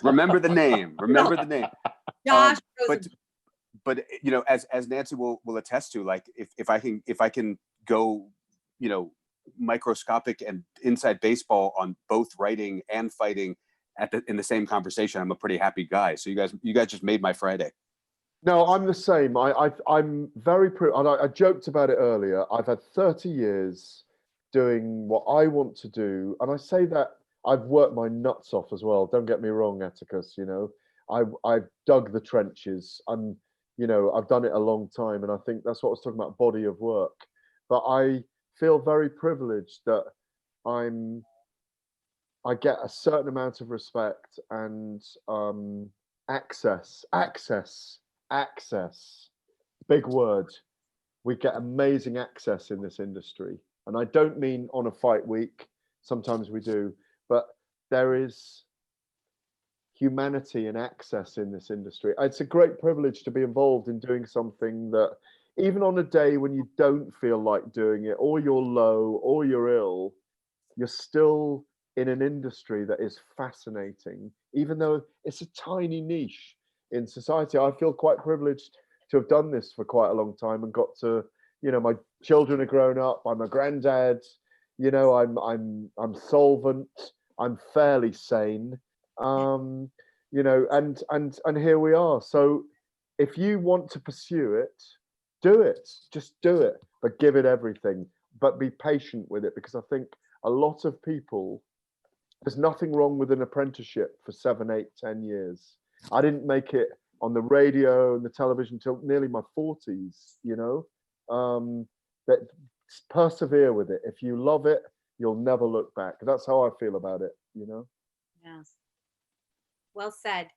Remember the name. Josh. But you know, as Nancy will attest to, like if I can go, you know, microscopic and inside baseball on both writing and fighting in the same conversation, I'm a pretty happy guy. So you guys just made my Friday. No, I'm the same. I'm very I joked about it earlier. I've had 30 years doing what I want to do, and I say that I've worked my nuts off as well. Don't get me wrong, Atticus. You know, I've dug the trenches. You know, I've done it a long time, and I think that's what I was talking about, body of work. But I feel very privileged that I get a certain amount of respect and access. Big word. We get amazing access in this industry. And I don't mean on a fight week. Sometimes we do, but there is humanity and access in this industry. It's a great privilege to be involved in doing something that, even on a day when you don't feel like doing it, or you're low, or you're ill, you're still in an industry that is fascinating, even though it's a tiny niche in society. I feel quite privileged to have done this for quite a long time and got to, my children are grown up. I'm a granddad. I'm solvent. I'm fairly sane. And here we are. So if you want to pursue it, do it. Just do it, but give it everything. But be patient with it, because I think a lot of people, there's nothing wrong with an apprenticeship for 7, 8, 10 years. I didn't make it on the radio and the television till nearly my 40s, that persevere with it. If you love it, you'll never look back. That's how I feel about it, Yes. Well said.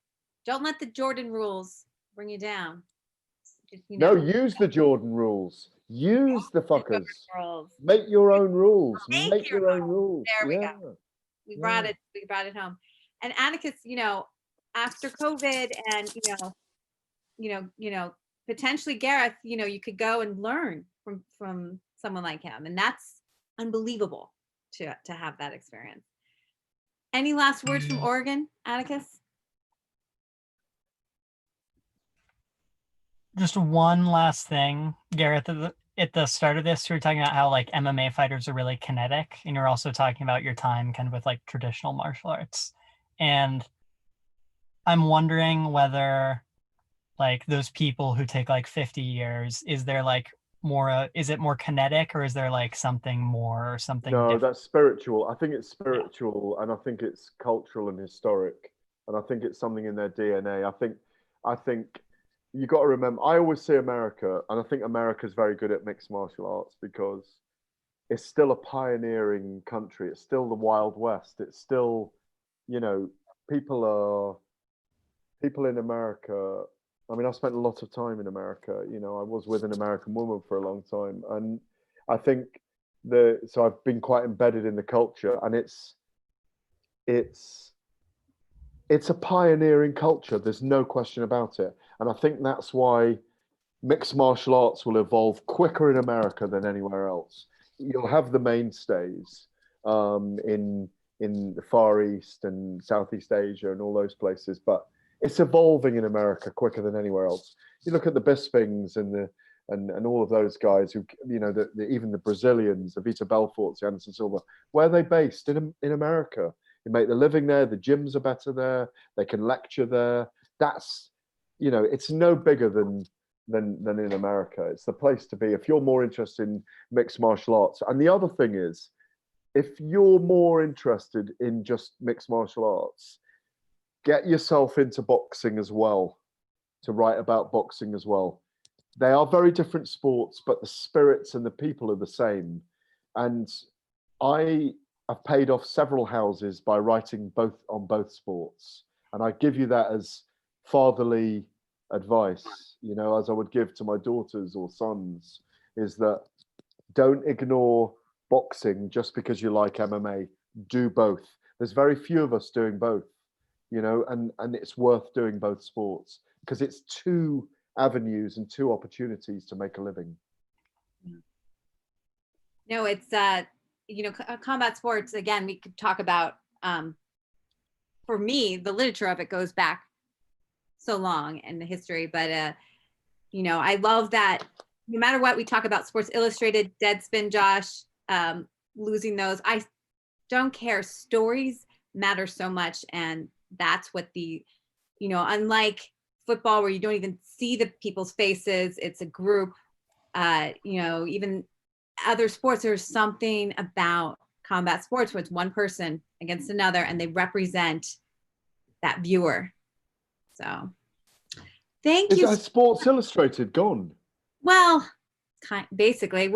Don't let the Jordan rules bring you down. No, use the Jordan rules. Use the fuckers. Rules. Make your own rules. Make your own rules. There we go. We brought it home. And Atticus, after COVID and potentially Gareth, you could go and learn from someone like him. And that's unbelievable to have that experience. Any last words from Oregon, Atticus? Just one last thing, Gareth. At the start of this, you were talking about how like MMA fighters are really kinetic, and you're also talking about your time kind of with like traditional martial arts. And I'm wondering whether like those people who take like 50 years, is there like more, is it more kinetic, or is there like something more or something different? That's spiritual. I think it's spiritual, and I think it's cultural and historic, and I think it's something in their DNA. I think you got to remember, I always say America, and I think America's very good at mixed martial arts because it's still a pioneering country. It's still the Wild West. It's still, people in America. I mean, I spent a lot of time in America. I was with an American woman for a long time, and I think so I've been quite embedded in the culture, and it's a pioneering culture. There's no question about it. And I think that's why mixed martial arts will evolve quicker in America than anywhere else. You'll have the mainstays in the Far East and Southeast Asia and all those places, but it's evolving in America quicker than anywhere else. You look at the Bispings and all of those guys who, even the Brazilians, the Vita Belforts, the Anderson Silva, where are they based? In America. They make their living there. The gyms are better there. They can lecture there. That's, it's no bigger than in America. It's the place to be if you're more interested in mixed martial arts. And the other thing is, if you're more interested in just mixed martial arts, get yourself into boxing as well, to write about boxing as well. They are very different sports, but the spirits and the people are the same. And I've paid off several houses by writing on both sports. And I give you that as fatherly advice, as I would give to my daughters or sons, is that don't ignore boxing just because you like MMA. Do both. There's very few of us doing both, and it's worth doing both sports because it's 2 avenues and 2 opportunities to make a living. No, it's combat sports, again, we could talk about, for me, the literature of it goes back so long in the history, but I love that no matter what we talk about, Sports Illustrated, Deadspin, Josh, losing those, I don't care. Stories matter so much, and that's what unlike football where you don't even see the people's faces, it's a group, even other sports, there's something about combat sports where it's one person against another and they represent that viewer. So thank you. Is Sports Illustrated gone? Well, basically,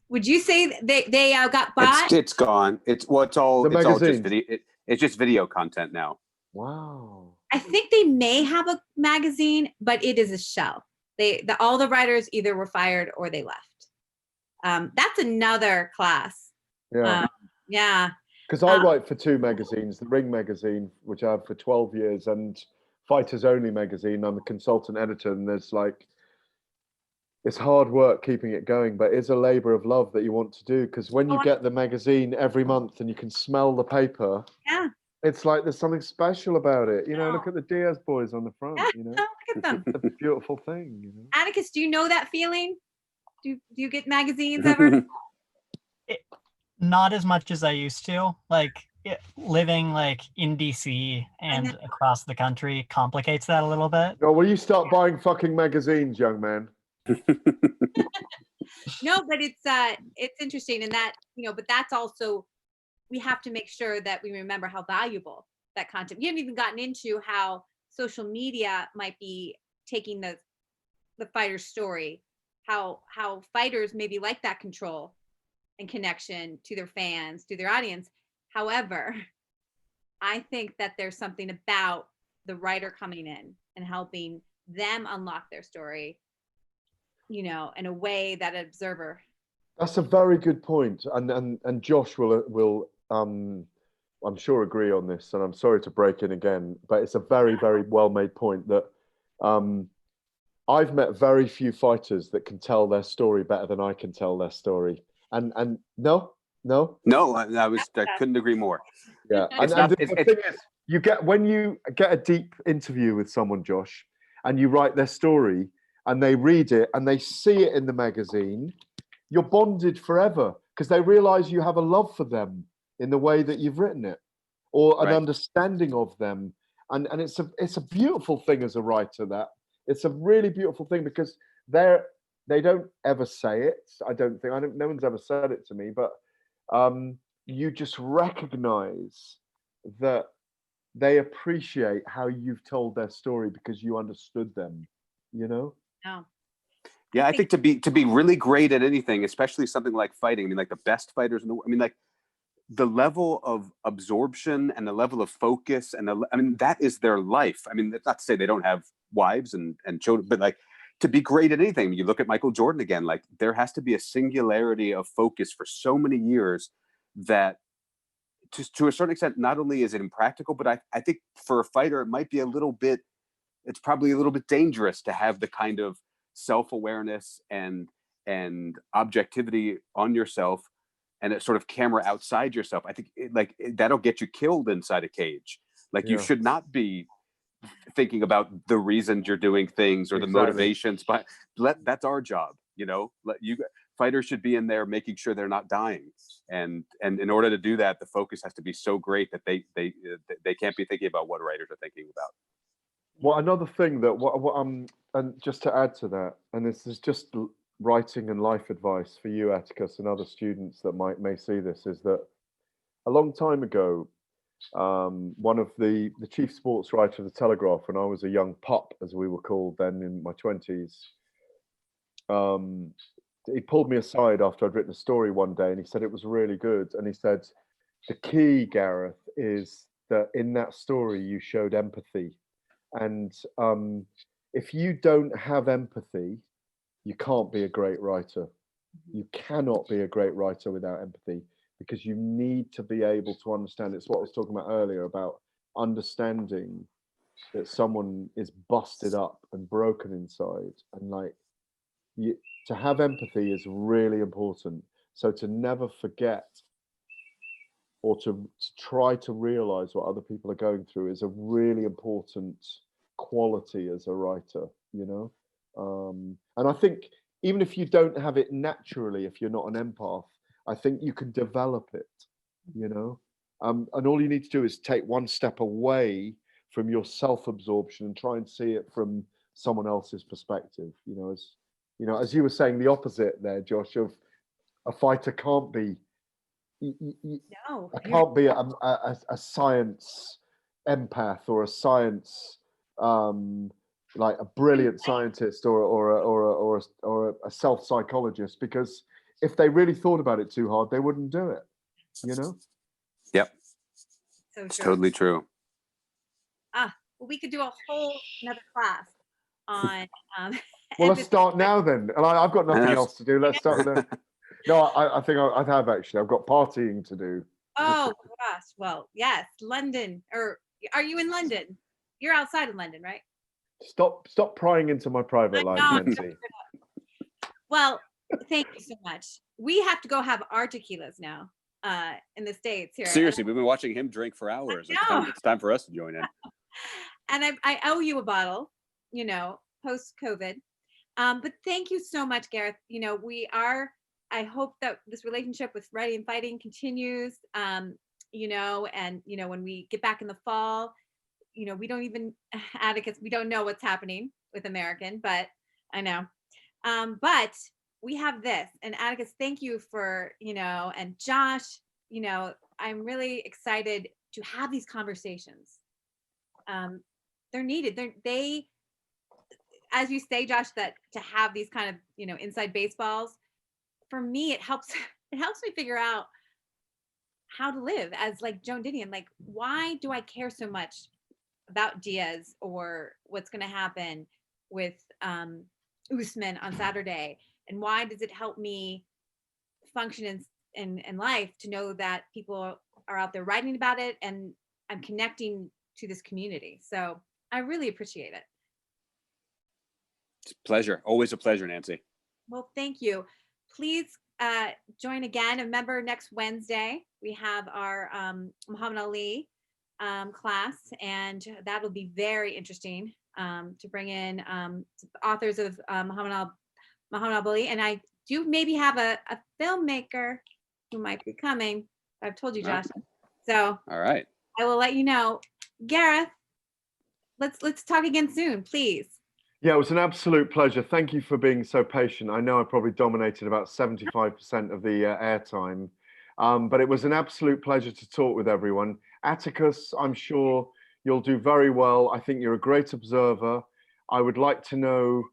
would you say they got bought? It's gone. It's all just video. It's just video content now. Wow. I think they may have a magazine, but it is a shell. All the writers either were fired or they left. That's another class. Yeah. Yeah. Because I write for 2 magazines, the Ring magazine, which I have for 12 years, and Fighters Only magazine. I'm a consultant editor, and there's like it's hard work keeping it going, but it's a labor of love that you want to do, because when you get the magazine every month and you can smell the paper, Yeah. it's like there's something special about it. You know, Oh. look at the Diaz boys on the front, Yeah, you know. look at them. It's a beautiful thing, you know. Atticus, do you know that feeling? Do you get magazines ever? Not as much as I used to. Like living like in DC and across the country complicates that a little bit. Oh, will you start buying fucking magazines, young man? No, but it's interesting, and that, you know, but that's also, we have to make sure that we remember how valuable that content. We haven't even gotten into how social media might be taking the fighter's story, how fighters maybe like that control and connection to their fans, to their audience. However, I think that there's something about the writer coming in and helping them unlock their story, you know, in a way that an observer. That's a very good point, and Josh will I'm sure agree on this, and I'm sorry to break in again, but it's a very, very well made point that I've met very few fighters that can tell their story better than I can tell their story. And no, I couldn't agree more. yeah. And the thing is, when you get a deep interview with someone, Josh, and you write their story and they read it and they see it in the magazine, you're bonded forever, because they realize you have a love for them in the way that you've written it, or an understanding of them. And it's a beautiful thing as a writer. That it's a really beautiful thing, because they don't ever say it. No one's ever said it to me, but you just recognize that they appreciate how you've told their story because you understood them, you know? No. Yeah, I think to be really great at anything, especially something like fighting, I mean, like the best fighters in the world, I mean, like the level of absorption and the level of focus and that is their life. I mean, that's not to say they don't have wives and children, but like to be great at anything, you look at Michael Jordan again, like there has to be a singularity of focus for so many years that to a certain extent, not only is it impractical, but I think for a fighter, it might be it's probably a little bit dangerous to have the kind of self-awareness and objectivity on yourself and a sort of camera outside yourself. I think that'll get you killed inside a cage. Like you should not be thinking about the reasons you're doing things or the motivations, but that's our job, you know. Fighters should be in there making sure they're not dying, and in order to do that, the focus has to be so great that they can't be thinking about what writers are thinking about. Well, another thing that and just to add to that, and this is just writing and life advice for you, Atticus, and other students that may see this, is that a long time ago, one of the chief sports writer of the Telegraph, when I was a young pup, as we were called then in my 20s, he pulled me aside after I'd written a story one day, and he said it was really good. And he said, the key, Gareth, is that in that story you showed empathy. And if you don't have empathy, you can't be a great writer. You cannot be a great writer without empathy, because you need to be able to understand. It's what I was talking about earlier, about understanding that someone is busted up and broken inside, and to have empathy is really important. So to never forget or to try to realize what other people are going through is a really important quality as a writer, you know. And I think even if you don't have it naturally, if you're not an empath, I think you can develop it, you know. And all you need to do is take one step away from your self-absorption and try and see it from someone else's perspective, you know, as you were saying, the opposite there, Josh, of a fighter can't be can't be a science empath or a science like a brilliant scientist or a self-psychologist, because if they really thought about it too hard, they wouldn't do it, you know. Yep. So it's true. totally true. Well, we could do a whole another class on well, let's start now then. And I've got nothing else to do. Let's start with that. No, I think I have actually. I've got partying to do. Oh gosh. Well, yes, London. Or are you in London? You're outside of London, right? Stop prying into my private life, Nancy. Well, thank you so much. We have to go have our tequilas now in the States here. Seriously, we've been watching him drink for hours. know. It's time for us to join in. And I owe you a bottle, post COVID. But thank you so much, Gareth. I hope that this relationship with Writing and Fighting continues. And when we get back in the fall, we don't even, Atticus, we don't know what's happening with American, but I know. But we have this, and Atticus, thank you for, and Josh, I'm really excited to have these conversations. They're needed. They, as you say, Josh, that to have these kind of, inside baseballs, for me, it helps me figure out how to live as like Joan Didion. Like, why do I care so much about Diaz or what's going to happen with Usman on Saturday? And why does it help me function in life to know that people are out there writing about it and I'm connecting to this community? So I really appreciate it. It's a pleasure. Always a pleasure, Nancy. Well, thank you. Please join again. Remember, next Wednesday, we have our Muhammad Ali class, and that will be very interesting to bring in authors of Muhammad Ali. And I do maybe have a filmmaker who might be coming. I've told you, Josh. So all right, I will let you know. Gareth, let's talk again soon, please. Yeah, it was an absolute pleasure. Thank you for being so patient. I know I probably dominated about 75% of the airtime, but it was an absolute pleasure to talk with everyone. Atticus, I'm sure you'll do very well. I think you're a great observer. I would like to know,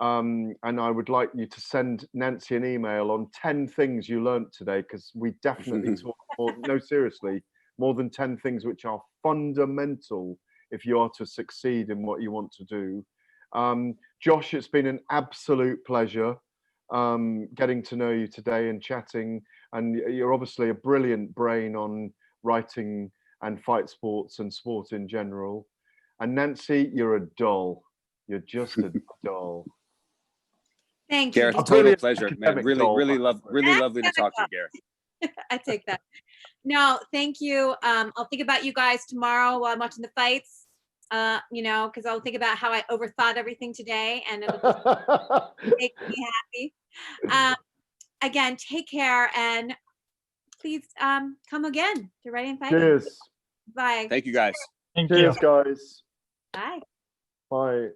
and I would like you to send Nancy an email on 10 things you learned today, because we definitely talk more, no, seriously, more than 10 things which are fundamental if you are to succeed in what you want to do. Josh, it's been an absolute pleasure getting to know you today and chatting, and you're obviously a brilliant brain on writing and fight sports and sport in general. And Nancy, you're a doll. You're just a doll. Thank Gareth, you. total pleasure, man. academic Really, doll, really by love, the way. really lovely to talk to you, Gareth. I take that. No, thank you. I'll think about you guys tomorrow while I'm watching the fights. Because I'll think about how I overthought everything today, and it'll just make me happy. Again, take care, and please come again to Writing and Fighting. Cheers. Bye. Thank you, guys. Thank Cheers, you. guys. Bye. Bye.